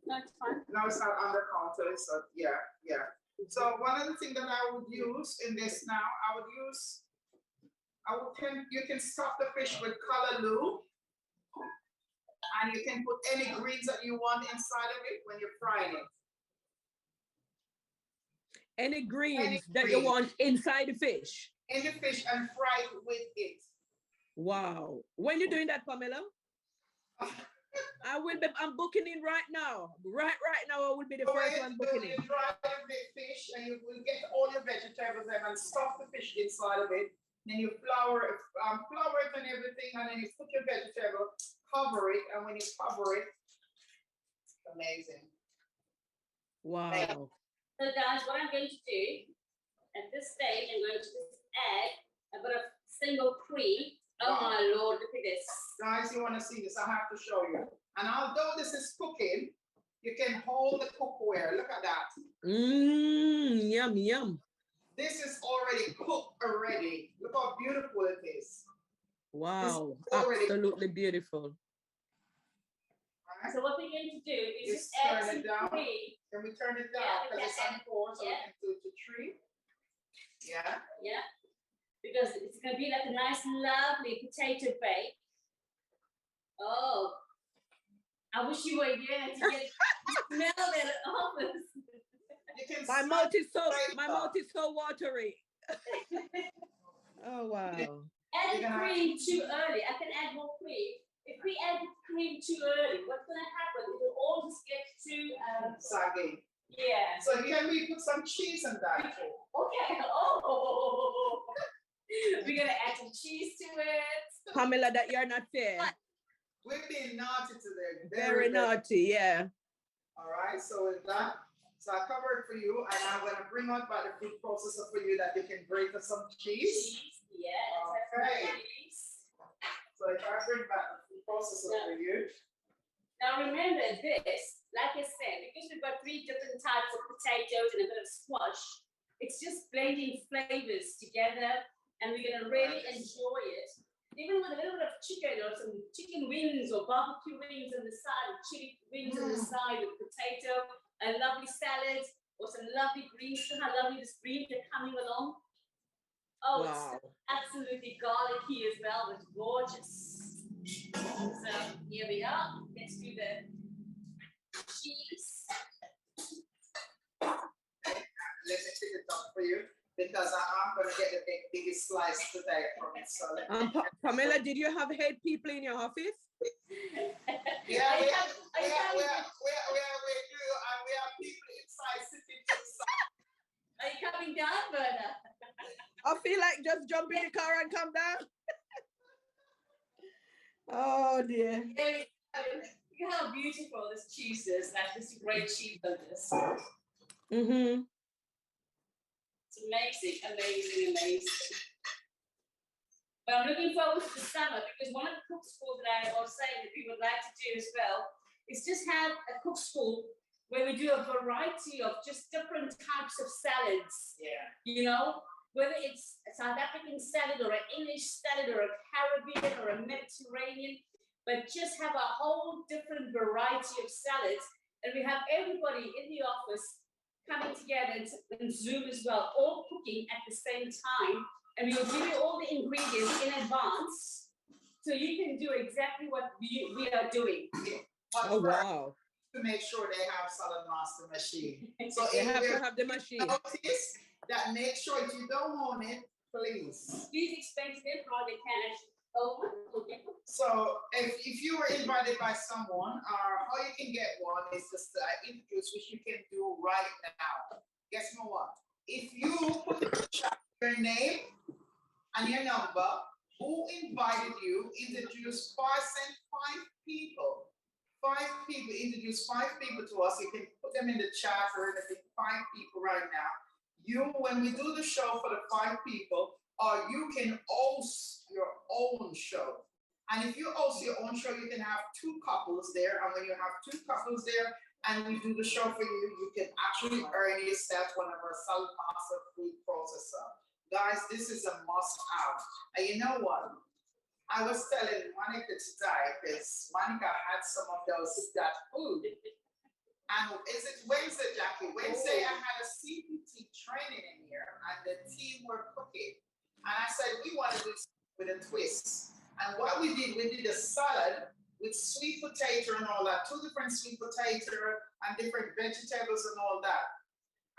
No, it's fine. No, it's not under counter, so yeah. So one of the things that I would use in this now, you can stuff the fish with callaloo, and you can put any greens that you want inside of it when you're frying it. Any greens Any that you greens. want inside the fish? In the fish and fry it with it. Wow. When you're doing that, Pamela? I'm booking in right now. Right now, I will be the first one booking You in. dry the fish and you will get all your vegetables and stuff the fish inside of it. Then you flour it and everything, and then you put your vegetable, cover it, and when you cover it, it's amazing. Wow. So guys, what I'm going to do at this stage, I'm going to just add a bit of single cream. Oh Wow. my Lord, look at this. Guys, you want to see this? I have to show you. And although this is cooking, you can hold the cookware. Look at that. Yum, yum. This is already cooked already. Look how beautiful it is. Wow. already- Absolutely beautiful. All right? So what we're going to do is Just just add turn some it down. cream. Can we turn it Yeah, down? we Because it's can. on 4, so Yeah. we can do it to 3. Yeah. Yeah, because it's going to be like a nice, lovely potato bake. Oh, I wish you were here to get smell that office. You can My smell mouth is so flavor. watery. Oh wow. Add You're the gonna have cream too early. I can add more cream. If we add the cream too early, what's going to happen? It will all just get too, Soggy. yeah. So can we put some cheese in that? Okay. Oh, we're going to add some cheese to it. Pamela, that you're not fair. We're being naughty today. Very naughty, yeah. All right. So with that, So I cover it for you, and I'm gonna bring out by the food processor for you that you can grate for some cheese. Yes. Okay. Cheese. So if I bring back the food processor for you. Now remember this, like I said, because we've got 3 different types of potatoes and a bit of squash, it's just blending flavors together, and we're gonna really enjoy it. Even with a little bit of chicken or some chicken wings or barbecue wings on the side, or chili wings on the side with potato, a lovely salad, or some lovely greens. See how lovely this greens are coming along. Oh, Wow. it's absolutely garlicky as well. It's gorgeous. So here we are. Let's do the cheese. Let me take it up for you because I'm gonna get the biggest slice today from it. So let me. Pamela, did you have head people in your office? Yeah, we have people inside sitting inside. Are you coming down, Berna? I feel like just jump in the car and come down. Oh dear. Look how beautiful this cheese is. Like this great cheese on this. Mm-hmm. It's amazing, amazing, amazing. But I'm looking forward to the summer because one of the cook schools that I was saying that we would like to do as well is just have a cook school where we do a variety of just different types of salads. Yeah. You know, whether it's a South African salad or an English salad or a Caribbean or a Mediterranean, but just have a whole different variety of salads. And we have everybody in the office coming together and Zoom as well, all cooking at the same time. And we will give you all the ingredients in advance so you can do exactly what we are doing. Oh, wow. To make sure they have salad master machine. So They have to have the machine. Notice that, make sure if you don't own it, please. These expensive, or they can actually. Oh, okay. So if you were invited by someone, how you can get one is just introduce, which you can do right now. Guess what? If you put in the chat your name and your number, who invited you, introduce 5 people. 5 people, introduce 5 people to us. You can put them in the chat or anything, 5 people right now. When we do the show for the 5 people, or you can host your own show. And if you host your own show, you can have 2 couples there. And when you have 2 couples there and we do the show for you, you can actually earn yourself one of our salad master food processor. Guys, this is a must have. And you know what? I was telling Monica today, because Monica had some of that food. And is it Wednesday, Jackie? Wednesday, I had a CPT training in here, and the team were cooking. And I said, we want to do with a twist. And what we did a salad with sweet potato and all that, 2 different sweet potato and different vegetables and all that.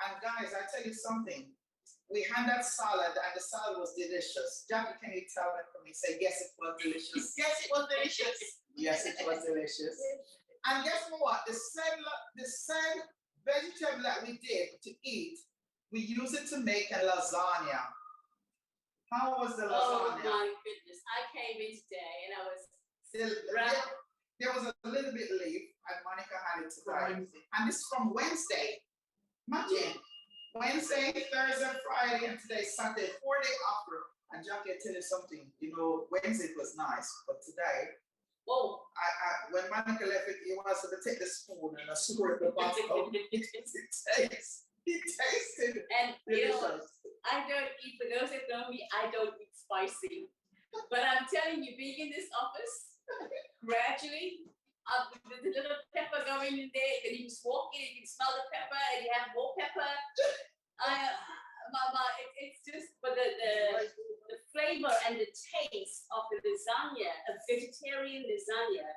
And guys, I tell you something. We had that salad, and the salad was delicious. Jackie, can you tell that for me? Say, yes, it was delicious. Yes, it was delicious. Yes, it was delicious. And guess what? The same vegetable that we did to eat, we use it to make a lasagna. How was the lasagna? Oh my goodness. I came in today and I was there was a little bit leaf, and Monica had it today. And this is from Wednesday. Imagine. Wednesday, Thursday, Friday, and today Sunday, 4 days after. And Jackie, I tell you something, Wednesday was nice, but today, when Monica left it, he wants to take the spoon and a spoon at the bottom. It tasted and delicious. I don't eat, for those that know me, I don't eat spicy. But I'm telling you, being in this office, gradually, with the little pepper going in there, then you just walk in, you can smell the pepper, and you have more pepper. It's just, but the flavor and the taste of the lasagna, a vegetarian lasagna.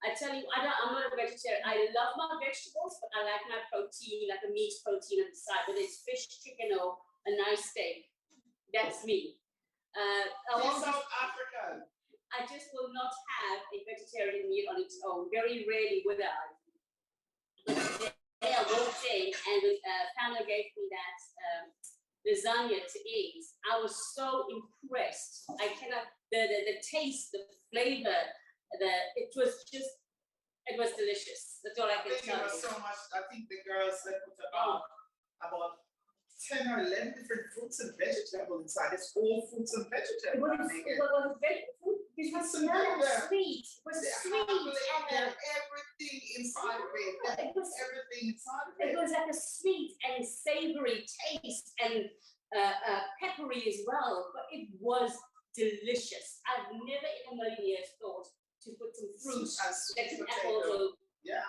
I tell you, I'm not a vegetarian. I love my vegetables, but I like my protein, like a meat protein on the side, whether it's fish, chicken, or a nice steak. That's me. South African. I just will not have a vegetarian meal on its own. Very rarely would I. Today I walked in and Pamela gave me that lasagna to eat. I was so impressed. I cannot, the taste, the flavor, it was just It was delicious. That's all I I can think it tell was you. so much. I think the girls they put about 10 or 11 different fruits and vegetables inside. It's all fruits and vegetables. It was very, it was smell sweet. It was sweet and everything inside of it. it was Everything inside of it it. was like a sweet and savory taste and peppery as well. But it was delicious. I've never in a million years thought to put some fruits, And sweet like apples potato. or Yeah.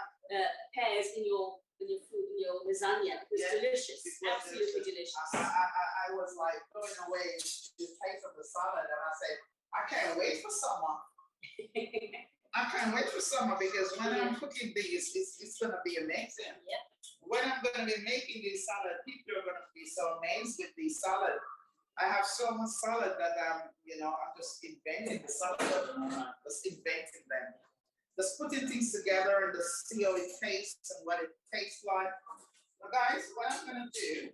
pears in your food, in your lasagna. It was Yeah, delicious. it was Absolutely delicious. I was like going away to taste of the salad, and I said, I can't wait for summer. I can't wait for summer because when I'm cooking these, it's gonna be amazing. Yeah. When I'm gonna be making these salad, people are gonna be so amazed with these salad. I have so much salad that I'm just inventing the salad. Just inventing them. Just putting things together and just see how it tastes and what it tastes like. But guys, what I'm gonna do,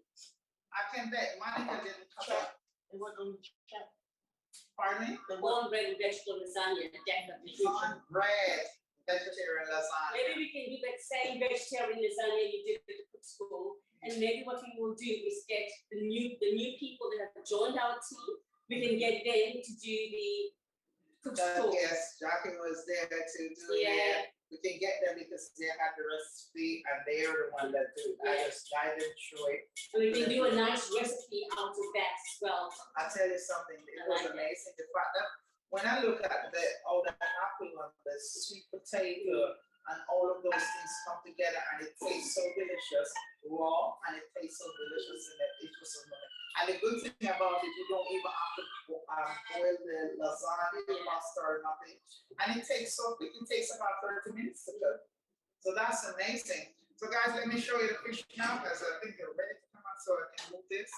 I can bet Monica didn't cut up. It was on chat. Pardon me? Cornbread and vegetable lasagna, definitely. Cornbread, vegetarian lasagna. Maybe we can do that same vegetarian lasagna you did at the cook school. And maybe what we will do is get the new people that have joined our team. We can get them to do the cook school. Yes, Jackie was there to do it. We can get them because they had the recipe and they are the one that do it. I just guide them through it. And we can do a nice recipe out of that as well. I tell you something, it was amazing. The fact that when I look at all the apple and the sweet potato and all of those things come together and it tastes so delicious, raw, and it tastes so delicious, and it was so good. And the good thing about it, you don't even have to boil the lasagna, the pasta, or nothing. And it takes it takes about 30 minutes to cook. So that's amazing. So guys, let me show you the fish now because I think they're ready to come out so I can move this.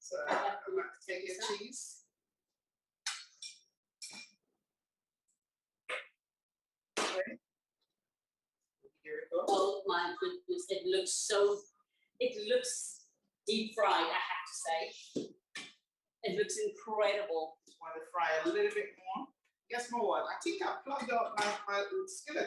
So I'm going to take your cheese. Okay. Here we go. Oh my goodness, it looks deep fried, I have to say. It looks incredible. Want to fry a little bit more. Guess what? I think I plugged out my skillet,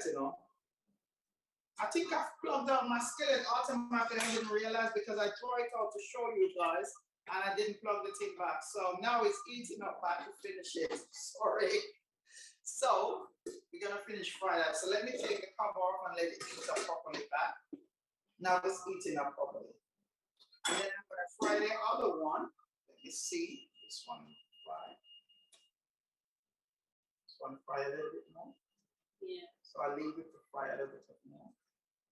I think I've plugged out my skillet automatically. I didn't realize because I tore it out to show you guys and I didn't plug the thing back. So now it's eating up back to finish it. Sorry. So we're gonna finish fry that. So let me take the cover off and let it heat up properly back. Now it's eating up properly. And then I'm gonna fry the other one. Let me see. This one fry. This one fry a little bit more. Yeah. So I'll leave it to fry a little bit more.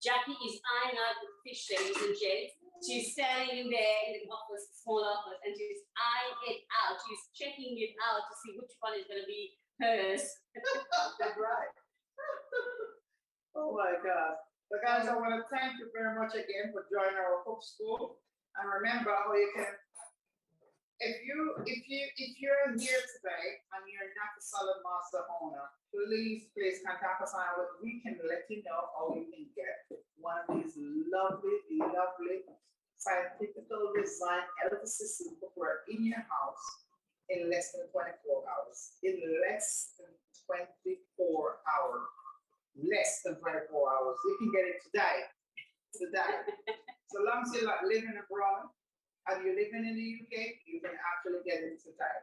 Jackie is eyeing out the fish, ladies and gents. She's standing in there in the office, small office, and she's eyeing it out. She's checking it out to see which one is going to be hers. That's right. Oh my God. So guys, I want to thank you very much again for joining our cook school. And remember how you can, if you're here today and you're not a Salad Master owner, please contact us and we can let you know how you can get one of these lovely scientific design health system cookware in your house in less than 24 hours. In less than 24 hours. Less than 24 hours. You can get it today. So long as you're not living abroad and you're living in the UK, you can actually get it today.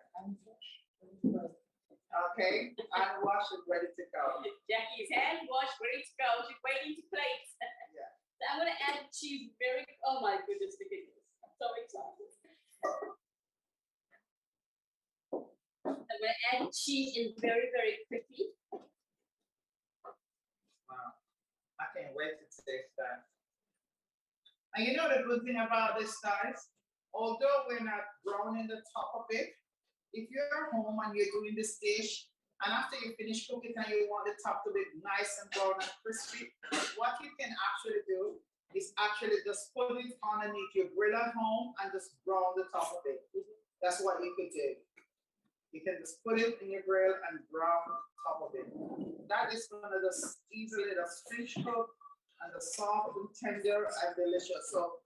Okay, and wash and ready to go. Jackie's hand washed, ready to go. She's waiting to plate. Yeah. So I'm going to add cheese oh my goodness, look at this. I'm so excited. I'm going to add cheese in very, very quickly. Wow. I can't wait to taste that. And you know the good thing about this, guys, although we're not browning the top of it, if you're home and you're doing this dish, and after you finish cooking and you want the top to be nice and brown and crispy, what you can actually do is actually just put it underneath your grill at home and just brown the top of it. That's what you could do. You can just put it in your grill and brown the top of it. That is gonna just easily just finish cook and the soft and tender and delicious. So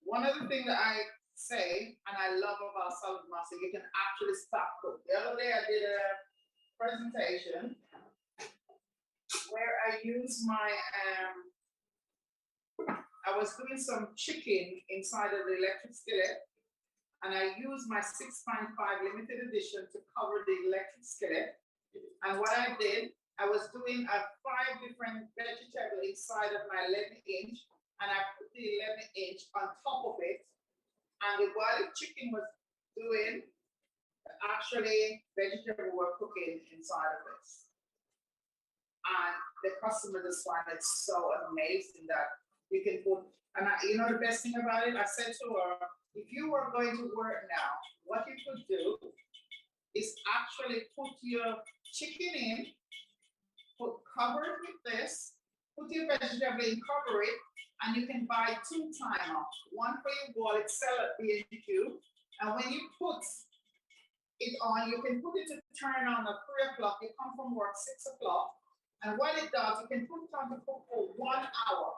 one of the things that I say and I love about Salad Master, you can actually stop cook. The other day I did a presentation where I use my I was doing some chicken inside of the electric skillet, and I used my 6.5 limited edition to cover the electric skillet. And what I did, I was doing a 5 different vegetable inside of my 11-inch, and I put the 11-inch on top of it. And while the chicken was doing, actually vegetable were cooking inside of this. And the customer just find it so amazing that you can put, and you know the best thing about it, I said to her, if you were going to work now, what you could do is actually put your chicken in, cover it with this, put your vegetable in, cover it, and you can buy 2 timers, one for your wallet, sell at B&Q, and when you put it on, you can put it to turn on at 3 o'clock, you come from work 6 o'clock, and what it does, you can put it on to cook for 1 hour.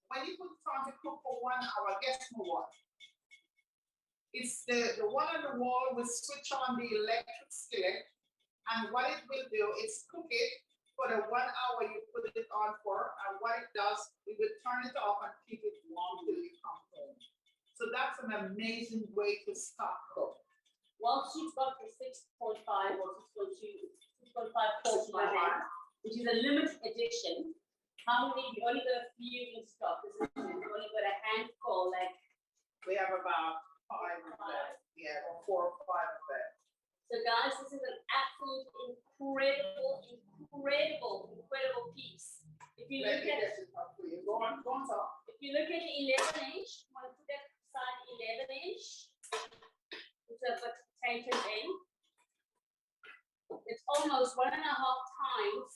When you put it on to cook for 1 hour, guess what? It's the one on the wall will switch on the electric skillet, and what it will do is cook it for the 1 hour you put it on for, and what it does, it will turn it off and keep it warm till you come home. So that's an amazing way to start cook. Well, she's got the 6.5 or 6.2, 6.5 portion, which is a limited edition. How many? You only got a few in stock. This is you only got a handful. Like we have about 5 of them. Yeah, or 4 or 5 of them. So, guys, this is an absolute incredible piece. If you look at it, go on top. If you look at the 11-inch, you want to put that side 11-inch, which I've got taken in. It's almost 1.5 times,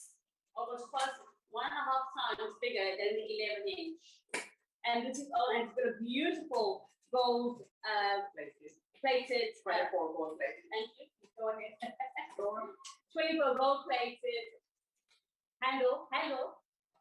almost 1.5 times bigger than the 11-inch. And this is and it's got a beautiful gold plated. 24 gold plated. Thank you. Go ahead. 24 gold plated handle,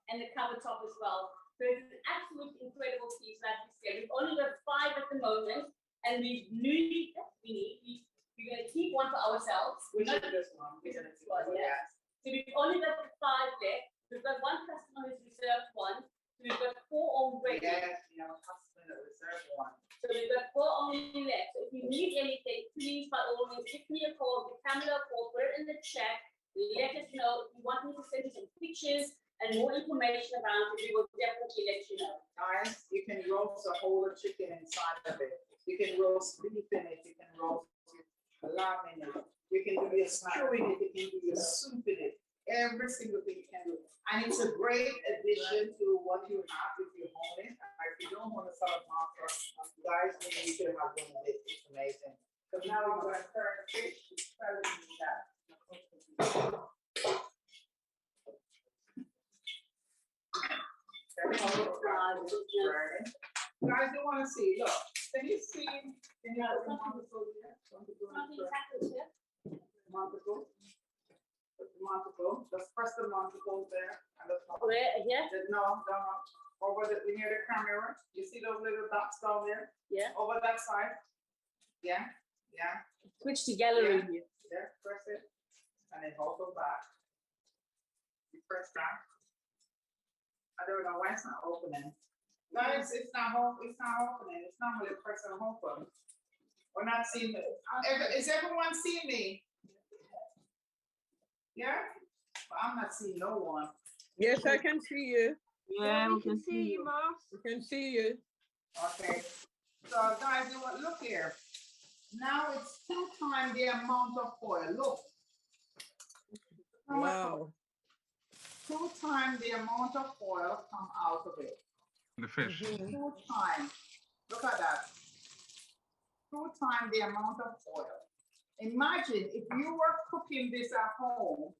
and the cover top as well. So it's an absolute incredible piece, like we said. We've only got 5 at the moment, and we're going to keep one for ourselves. Which is this one? Yeah. So we've only got the 5 left. We've got one customer who's reserved one. So we've got 4 already. Yes, we have a customer that reserved one. So we've got 4 only left. So if you need anything, please by all means give me a call, give Pamela a call, put it in the chat. Let us know. If you want me to send you some pictures and more information about it, we will definitely let you know. Guys, you can roast a whole chicken inside of it. You can roast beef in it. You can roast lamb in it. You can do your stew in it. You can do your soup in it. Every single thing you can do. And it's a great addition to what you have if you own it. If you don't want to sell a marker, guys, maybe you should have one of it. It's amazing. So now we're going to turn the fish. Guys, you want to see? Look, can you see? Can you have something here? Monticle. Just press the monticle there. And Where? Here? No. Over near the camera. You see those little dots down there? Yeah. Over that side. Yeah. Switch to gallery. Yeah. There, press it. And then hold it back. You press that. I don't know why it's not opening. Guys, it's not opening. It's not really pressing open. We're not seeing it. Is everyone seeing me? Yeah? But I'm not seeing no one. Yes, I can see you. Yeah, we can see you, Moss. We can see you. Okay. So guys, look here. Now it's 2 times the amount of oil. Look. Wow. 2 times the amount of oil come out of it. The fish. 2 times. Look at that. 2 times the amount of oil. Imagine if you were cooking this at home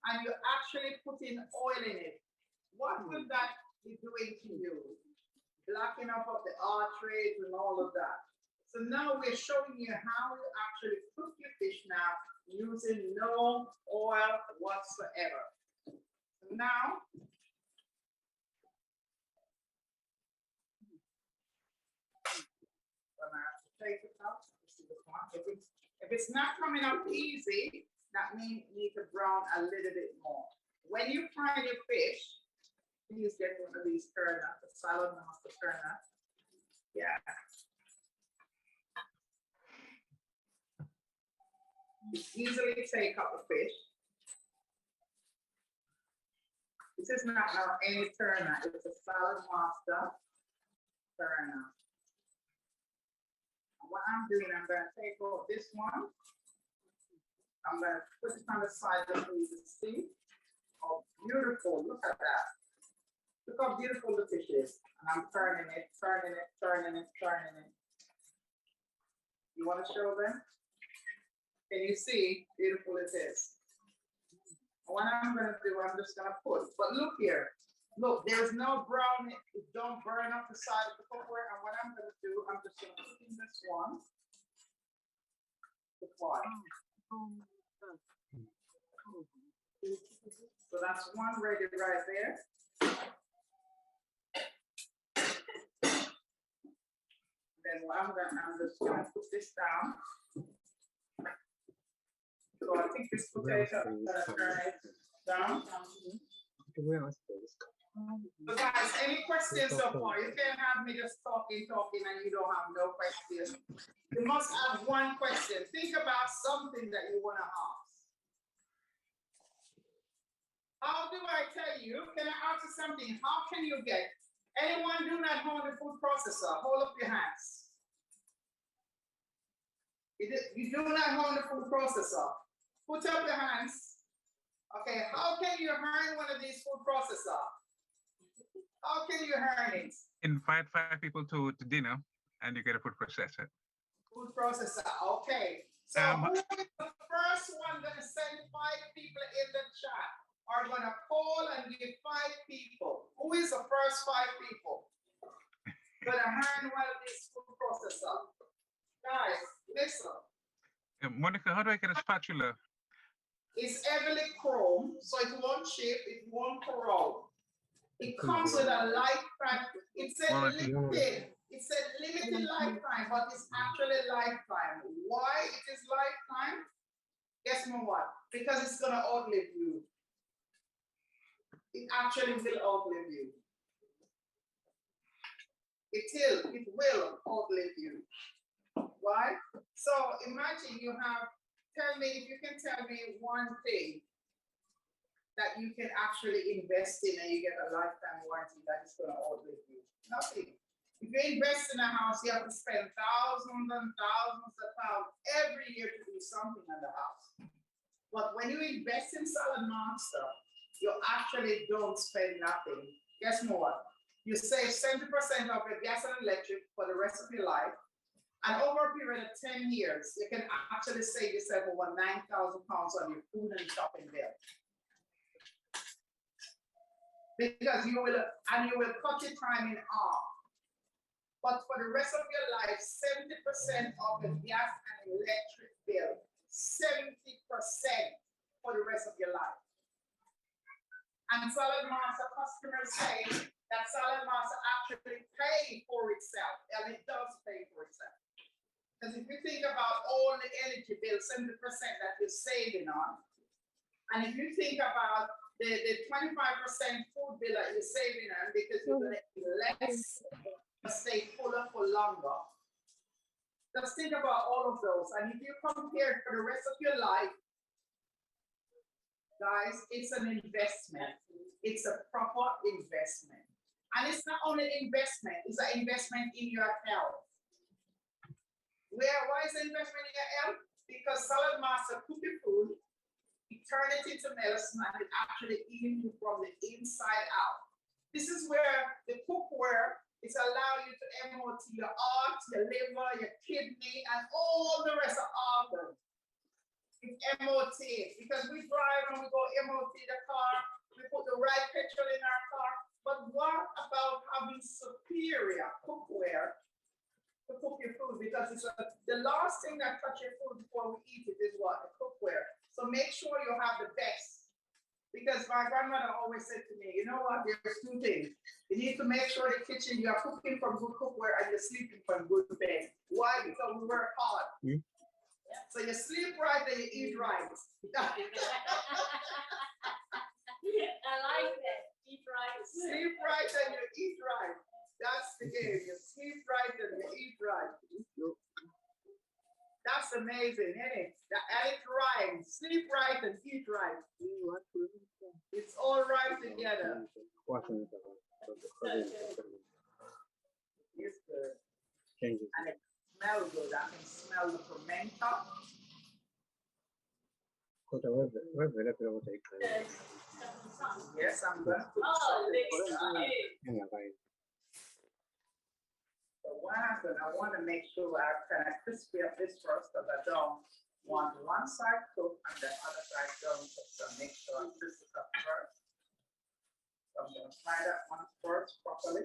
and you actually put in oil in it. What will that be doing to you? Blocking up of the arteries and all of that. So now we're showing you how you actually cook your fish now using no oil whatsoever. So now, I'm gonna have to take it out. If it's not coming up easy, that means you need to brown a little bit more. when you fry your fish, please get one of these turner, the salad master turner. Yeah. You easily take up a fish. This is not now any turner, it's a salad master turner. And what I'm doing, I'm gonna take out this one. I'm gonna put it on the side of you to see. Oh, beautiful, look at that. Look how beautiful the fish is. And I'm turning it, turning it, turning it, turning it. You wanna show them? Can you see beautiful it is? What I'm gonna do, I'm just gonna put, but look here. Look, there's no brown, don't burn up the side of the cookware. And what I'm gonna do, I'm just gonna put in this one. The fry. So that's one ready right there. Then what I'm just gonna put this down. So I think this potato, I'm gonna turn it down. So guys, any questions so far? You can't have me just talking and you don't have no questions. You must have one question. Think about something that you wanna ask. How do I tell you? Can I ask you something? How can you get? Anyone do not own the food processor? Hold up your hands. You do not own the food processor. Put up your hands. Okay, how can you earn one of these food processors? How can you earn it? Invite 5 people to dinner and you get a food processor. Food processor, okay. So who is the first one gonna send 5 people in the chat? Are gonna call and give 5 people. Who is the first 5 people? Gonna earn one of these food processors. Guys, listen. Monica, how do I get a spatula? It's heavily chrome, so it won't chip, it won't corrode. It comes with a lifetime. It said limited. It said limited lifetime, but it's actually lifetime. Why it is lifetime? Guess what? Because it's gonna outlive you. It actually will outlive you. It will outlive you. Why? So imagine you have, tell me, if you can tell me one thing that you can actually invest in and you get a lifetime warranty that is going to outlive you. Nothing. If you invest in a house, you have to spend thousands and thousands of pounds every year to do something in the house. But when you invest in Salad Master, you actually don't spend nothing. Guess what? You save 70% of your gas and electric for the rest of your life. And over a period of 10 years, you can actually save yourself over 9,000 pounds on your food and shopping bill. Because you will cut your time in half. But for the rest of your life, 70% of the gas and electric bill, 70% for the rest of your life. And Salad Master customers say that Salad Master actually pays for itself, and it does pay for itself. Because if you think about all the energy bill, 70% that you're saving on, and if you think about the 25% food bill that you're saving on because you're going to eat less, stay fuller for longer. Just think about all of those. And if you compare it for the rest of your life, guys, it's an investment. It's a proper investment. And it's not only an investment, it's an investment in your health. Why is the investment in your health? Because Salad Master cook your food, you turn it into medicine, and it actually eats you from the inside out. This is where the cookware is allow you to MOT your heart, your liver, your kidney, and all the rest of organs. It's MOT because we drive and we go MOT the car, we put the right petrol in our car. But what about having superior cookware to cook your food? Because it's the last thing that touches your food before we eat it is what? The cookware. So make sure you have the best. Because my grandmother always said to me, you know what, there's 2 things. You need to make sure the kitchen, you're cooking from good cookware and you're sleeping from good bed. Why? Because we work hard. So you sleep right and you eat right. I like that. Deep rice. Sleep right and you eat right. That's the game. You sleep right and you eat right. That's amazing, isn't it? And it rhymes. Sleep right and eat right. It's all right together. It's good. And it smells good. I can smell the fermenter. Yes, I'm gonna put Oh, something looks on that. good. So what happened? I want to make sure I kind of crispy up this first because I don't want one side cooked and the other side don't cook. So make sure I crisp it up first. So I'm going to fry that one first properly.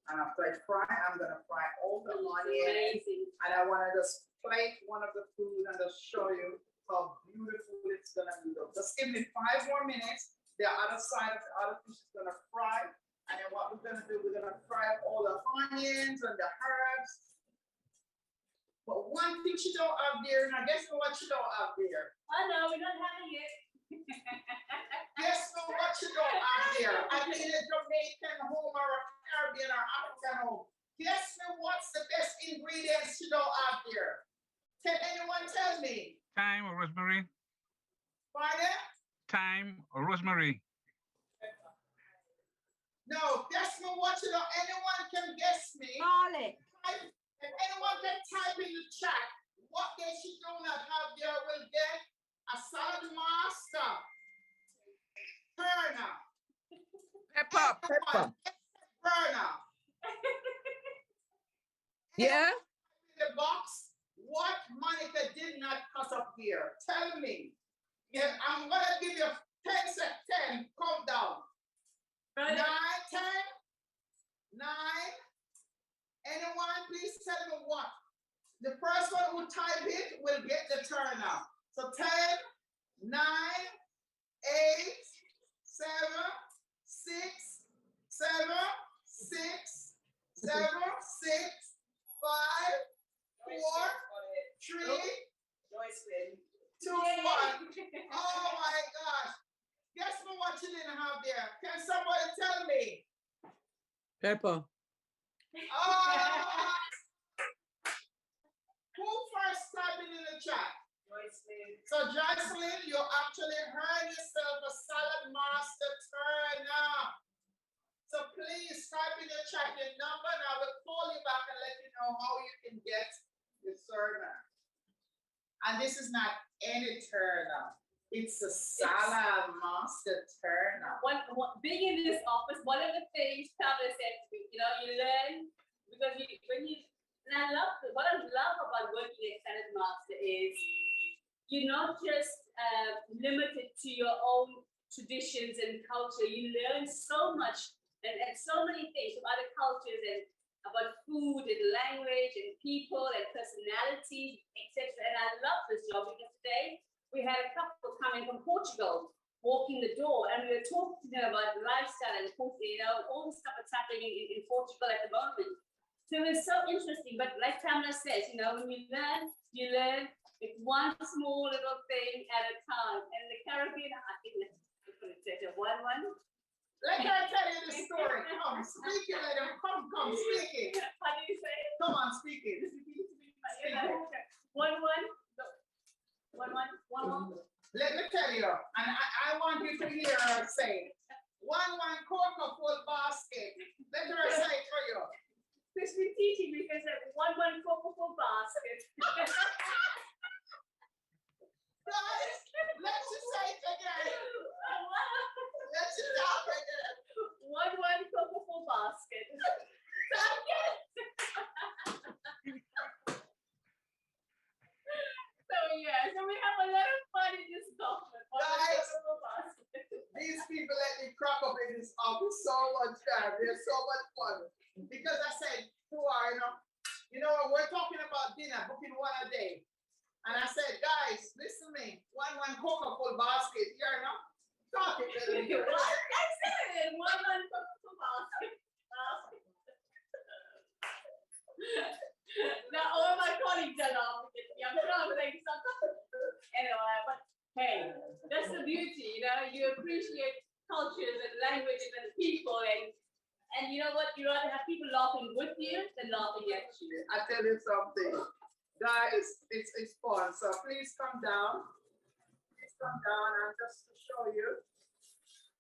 And after I fry, I'm going to fry all the onions. Amazing. And I want to just plate one of the food and just show you how beautiful it's going to be. Just give me 5 more minutes. The other side of the other fish is going to fry. And then what we're going to do, we're going to fry up all the onions and the herbs. But one thing you don't have there, and I guess what you don't have there. Oh no, we don't have it yet. Guess what you don't have there. I mean a Jamaican home or a Caribbean or African home. Guess what's the best ingredients you don't have there? Can anyone tell me? Thyme or rosemary? Pardon? Thyme or rosemary? No, guess what you don't. Anyone can guess me. Garlic. If anyone can type in the chat what dish you do not have there will get a salad master. Turner. Pepper. Burner. Yeah? In the box, what Monica did not cut up here? Tell me. Yeah, I'm gonna give you 10 seconds. 10 countdown. 9, 10, 9. Anyone, please tell me what. The first one who type it will get the turn now. So 10, 9, 8, 7, 6, 7, 6, 7, 6, 5, 4, 3, 2, 1. Oh my gosh. Guess what you didn't have there? Can somebody tell me? Pepper. Who first typed it in the chat? So Jocelyn, you actually earned yourself a salad master turner. So please type in the chat your number and I will call you back and let you know how you can get the turner. And this is not any turner. It's a salad master turner. Being in this office, one of the things Pamela said to me, you learn because and I love what I love about working at Salad Master is you're not just limited to your own traditions and culture. You learn so much and so many things from other cultures and about food and language and people and personality, etc. And I love this job because today we had a couple coming from Portugal walking the door and we were talking to them about lifestyle and all the stuff that's happening in Portugal at the moment. So it was so interesting, but like Pamela says, when you learn it's one small little thing at a time. And the Caribbean, I think that's one. Let me tell you the story. Come, speak it, let him come, speak it. How do you say it? Come on, speak it. One. Let me tell you, and I want you to hear her say, 1 Coca full basket. Let her say it for you. She's been teaching me because one Coca-Cola basket. Guys, let's just say it again. Let's just talk again. One Coca-Cola basket. So we have a lot of fun in this office. Guys, these people let me crack up in this office so much time. They're so much fun. Because I said to her, we're talking about dinner, booking one a day. And I said, guys, listen to me. One Coca-Cola basket. Talk it. What? That's it. One Coca-Cola basket. Now all my colleagues are laughing at me. I'm sure I'm saying something. Anyway, but hey, that's the beauty, you appreciate They're laughing at you. I tell you something, guys, it's fun. So please come down. Please come down and just to show you.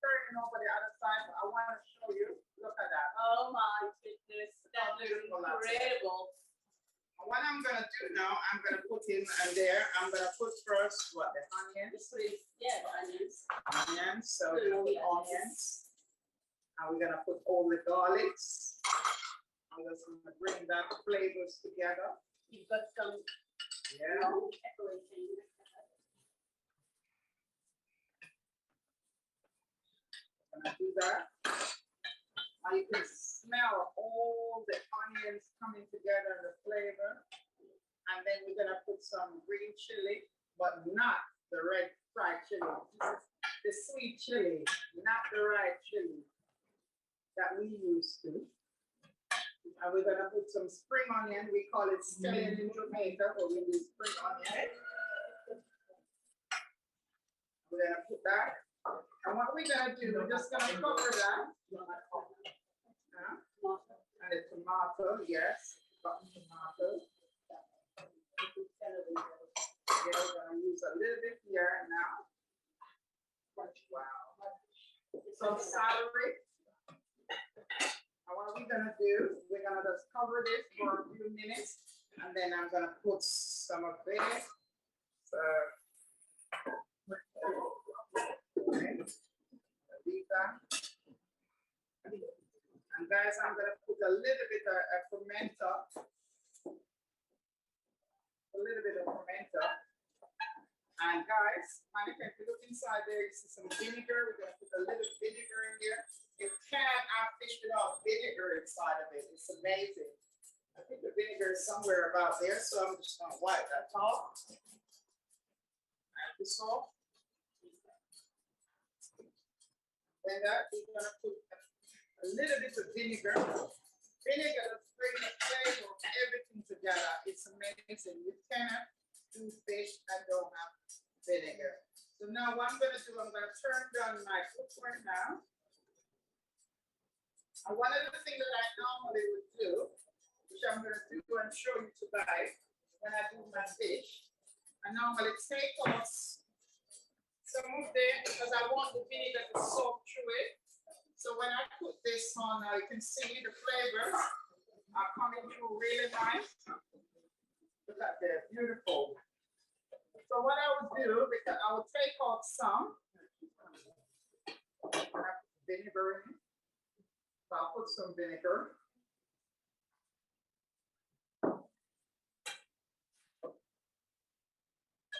Turning over the other side, I want to show you. Look at that. Oh my goodness, that looks Beautiful, that's it. incredible. What I'm gonna do now, I'm gonna put in there. I'm gonna put first what, the onions. Yeah, the onions. Onions. So we're gonna put onions, and we're gonna put all the garlics. I'm just gonna bring that flavors together. You've got some Yeah. long peppery things. Gonna do that. And you can smell all the onions coming together, the flavor. And then we're gonna put some green chili, but not the red fried chili. This is the sweet chili, not the red chili that we used to. And we're gonna put some spring onion. We call it scallion in Jamaica, but we use spring onion. We're gonna put that. And what we're gonna do, we're just gonna cover that. And the tomato, yes, got tomato. Yeah, we're gonna use a little bit here now. Wow. Some celery. And what we're gonna do, we're gonna just cover this for a few minutes, and then I'm gonna put some of this. So, okay. Leave that. And guys, I'm gonna put a little bit of a fermenter. A little bit of fermenter. And guys, Monica, if you look inside there, you see some vinegar. We're gonna put a little vinegar in there. You can't have fish without vinegar inside of it. It's amazing. I think the vinegar is somewhere about there, so I'm just gonna wipe that off. And this off. Then that, we're gonna put a little bit of vinegar. Vinegar to bring the flavor of everything together. It's amazing. You cannot do fish that don't have vinegar. So now what I'm gonna do, I'm gonna turn down my cookware now. And one of the things that I normally would do, which I'm gonna do and show you today, when I do my fish, I normally take out some of them because I want the vinegar to soak through it. So when I put this on, now you can see the flavors are coming through really nice. Look at that, beautiful. So what I would do, because I would take out some, I have vinegar in it. So I'll put some vinegar.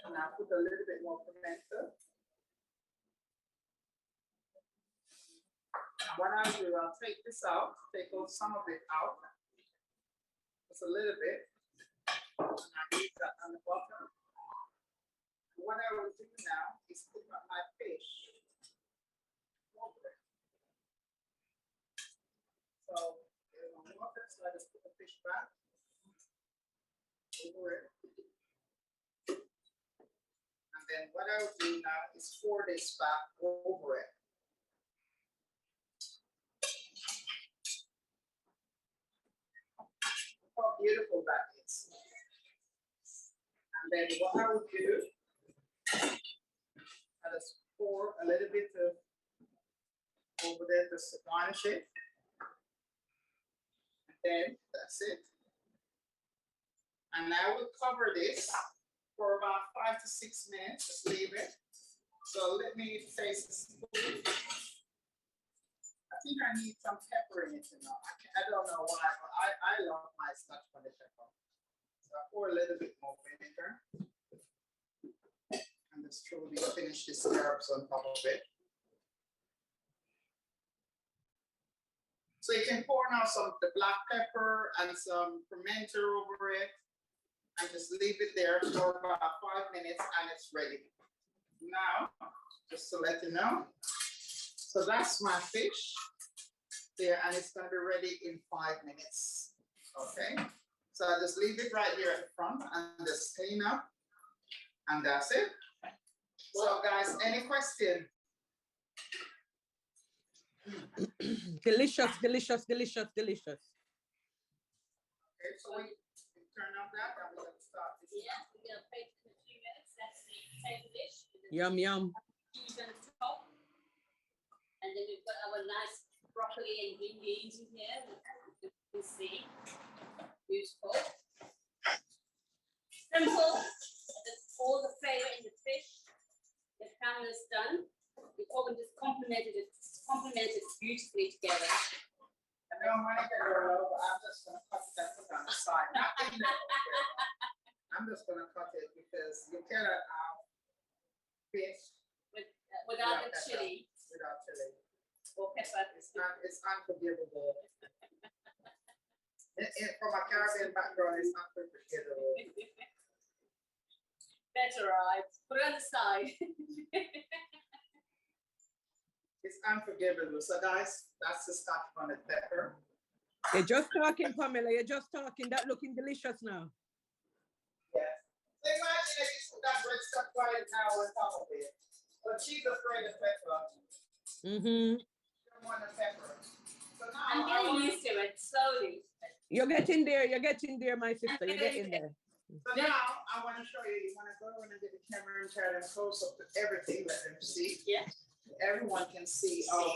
And I'll put a little bit more fermenter. What I'll do, I'll take this out, take out some of it out, just a little bit, and I leave that on the bottom. And what I will do now is put up my fish over it. So there's my water, so I just put the fish back over it. And then what I will do now is pour this back over it. How beautiful that is. And then what I would do, I just pour a little bit of over there just to garnish it. And then that's it. And I will cover this for about 5 to 6 minutes, just leave it. So let me taste this food. I think I need some pepper in it, you know. I don't know why, but I love my Scotch bonnet pepper. So I pour a little bit more vinegar. And just truly finish this herbs on top of it. So you can pour now some of the black pepper and some fermenter over it. And just leave it there for about 5 minutes and it's ready. Now, just to let you know. So that's my fish there, and it's going to be ready in 5 minutes. Okay, so I just leave it right here at the front and just clean up, and that's it. So, guys, any question? Delicious, delicious, delicious, delicious. Okay, so we turn off that and we're gonna start this. Yeah, we're gonna plate it in a few minutes. That's the potato dish. Yum, yum. Cheese on the top. And then we've got our nice broccoli and green beans in here. You can see. Beautiful. Simple. That's all the flavor in the fish. The salmon is done. The oven just complemented it beautifully together. And then when I get roll over, I'm just gonna cut it and put it on the side. Not in there. I'm just gonna cut it because you cannot have fish Without the chili without chili. or pepper. It's unforgivable. From a Caribbean background, it's unforgivable. Better, right? Put it on the side. It's unforgivable. So guys, that's the stuff on the pepper. You're just talking, Pamela. You're just talking. That looking delicious now. Yes. So imagine if you put that red stuff right now on top of it. But she's afraid of pepper. Mm-hmm. She don't want the pepper. So now I'm getting used to it slowly. You're getting there. You're getting there, my sister. You're getting there. So now I want to show you. You want to go and get the camera and turn them close up to everything. Let them see. Yeah. Everyone can see. Oh.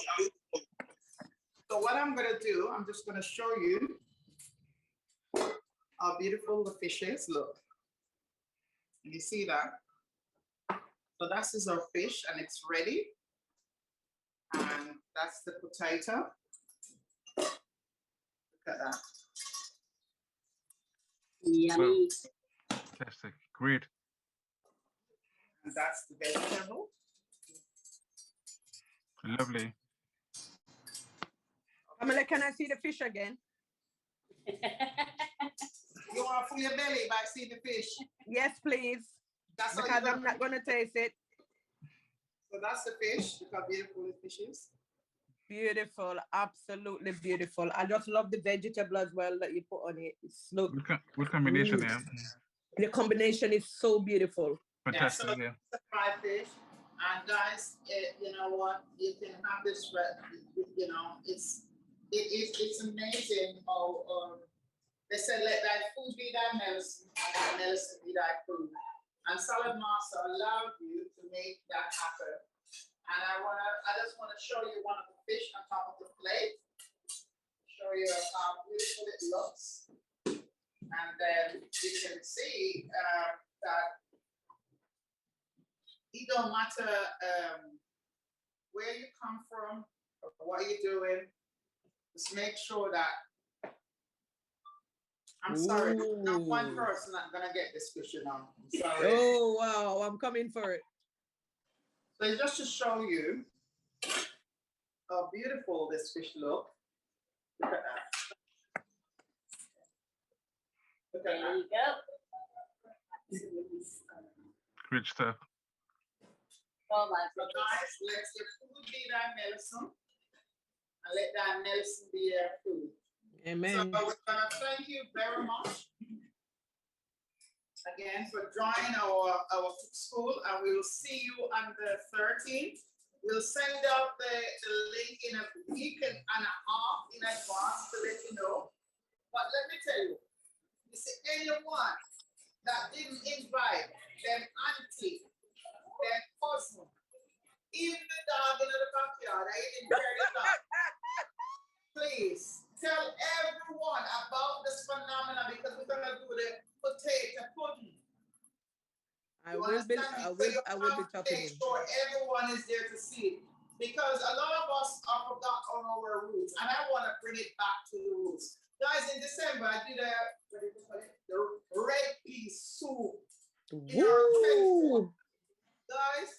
So what I'm gonna do, I'm just gonna show you how beautiful the fish is. Look. You see that? So that is our fish and it's ready. And that's the potato. Look at that. Yummy. Fantastic. Great. And that's the vegetable. Lovely. Pamela, can I see the fish again? You want to fill your belly by seeing the fish? Yes, please. That's how Because you're I'm not going to taste it. So that's the fish. Look how beautiful the fish is. Beautiful, absolutely beautiful. I just love the vegetable as well that you put on it. It's look, Good combination there. the combination is so beautiful. Fantastic. Yeah, Yeah. so fried fish. And guys, you know what? You can have this. You know, it's amazing how they said let thy food be thy medicine, and thy medicine be thy food. And Salad Master allowed you to make that happen. And I just wanna show you one of the fish on top of the plate. Show you how beautiful it looks. And then you can see that it don't matter where you come from or what you're doing. Just make sure that I'm sorry, not one person not gonna get this fish, you know. I'm sorry. Oh, wow, I'm coming for it. So it's just to show you how beautiful this fish look. Look at that. Look at There that. you go. Great stuff. Oh my So goodness. guys, let your food be thy medicine, and let thy medicine be your food. Amen. So we're gonna thank you very much again for joining our school, and we will see you on the 13th. We'll send out the link in a week and a half in advance to let you know. But let me tell you, you see anyone that didn't invite them auntie, their cousin, even the dog in the backyard, I didn't hear the dog. Please tell everyone about this phenomenon because we're gonna do the potato pudding. I will be talking. Make sure everyone is there to see it because a lot of us are forgot on our roots, and I want to bring it back to the roots. Guys, in December, I did the red pea soup. In our tent fort. Guys,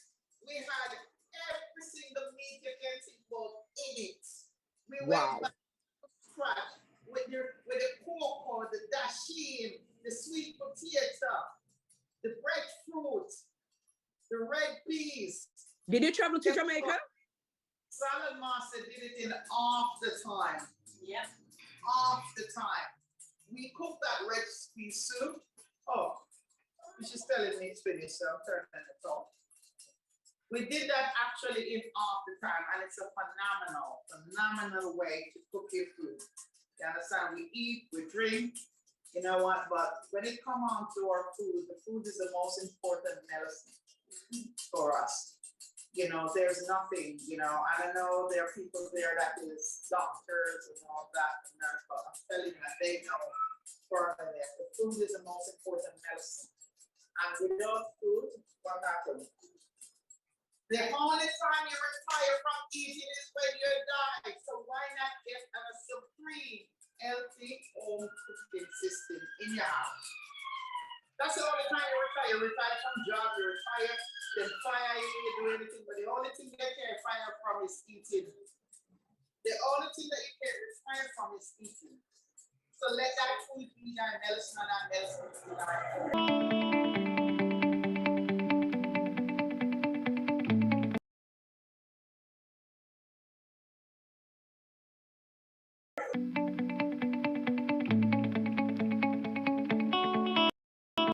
we had every single meat you can think about in it. We went back to scratch with the cocoa, the dasheen, the sweet potato, the breadfruit, the red peas. Did you travel to Jamaica? Salad Master did it in half the time. Yep. Half the time. We cooked that red pea soup. Oh, she's telling me it's finished, so I'm turning it off. We did that actually in half the time, and it's a phenomenal way to cook your food. You understand? We eat, we drink, You know what? But when it comes on to our food, the food is the most important medicine for us. You know, there's nothing, you know, I don't know, there are people there that is doctors and all that, and nurse, but I'm telling you, they know for that the food is the most important medicine. And without food, what happens? The only time you retire from eating is when you die. So why not get a supreme healthy home cooking system in your house? That's the only time you retire. You retire from job, you retire, then fire you do anything, but the only thing you can fire from is eating. The only thing that you can retire from is eating. So let that food be our medicine and our medicine be our food.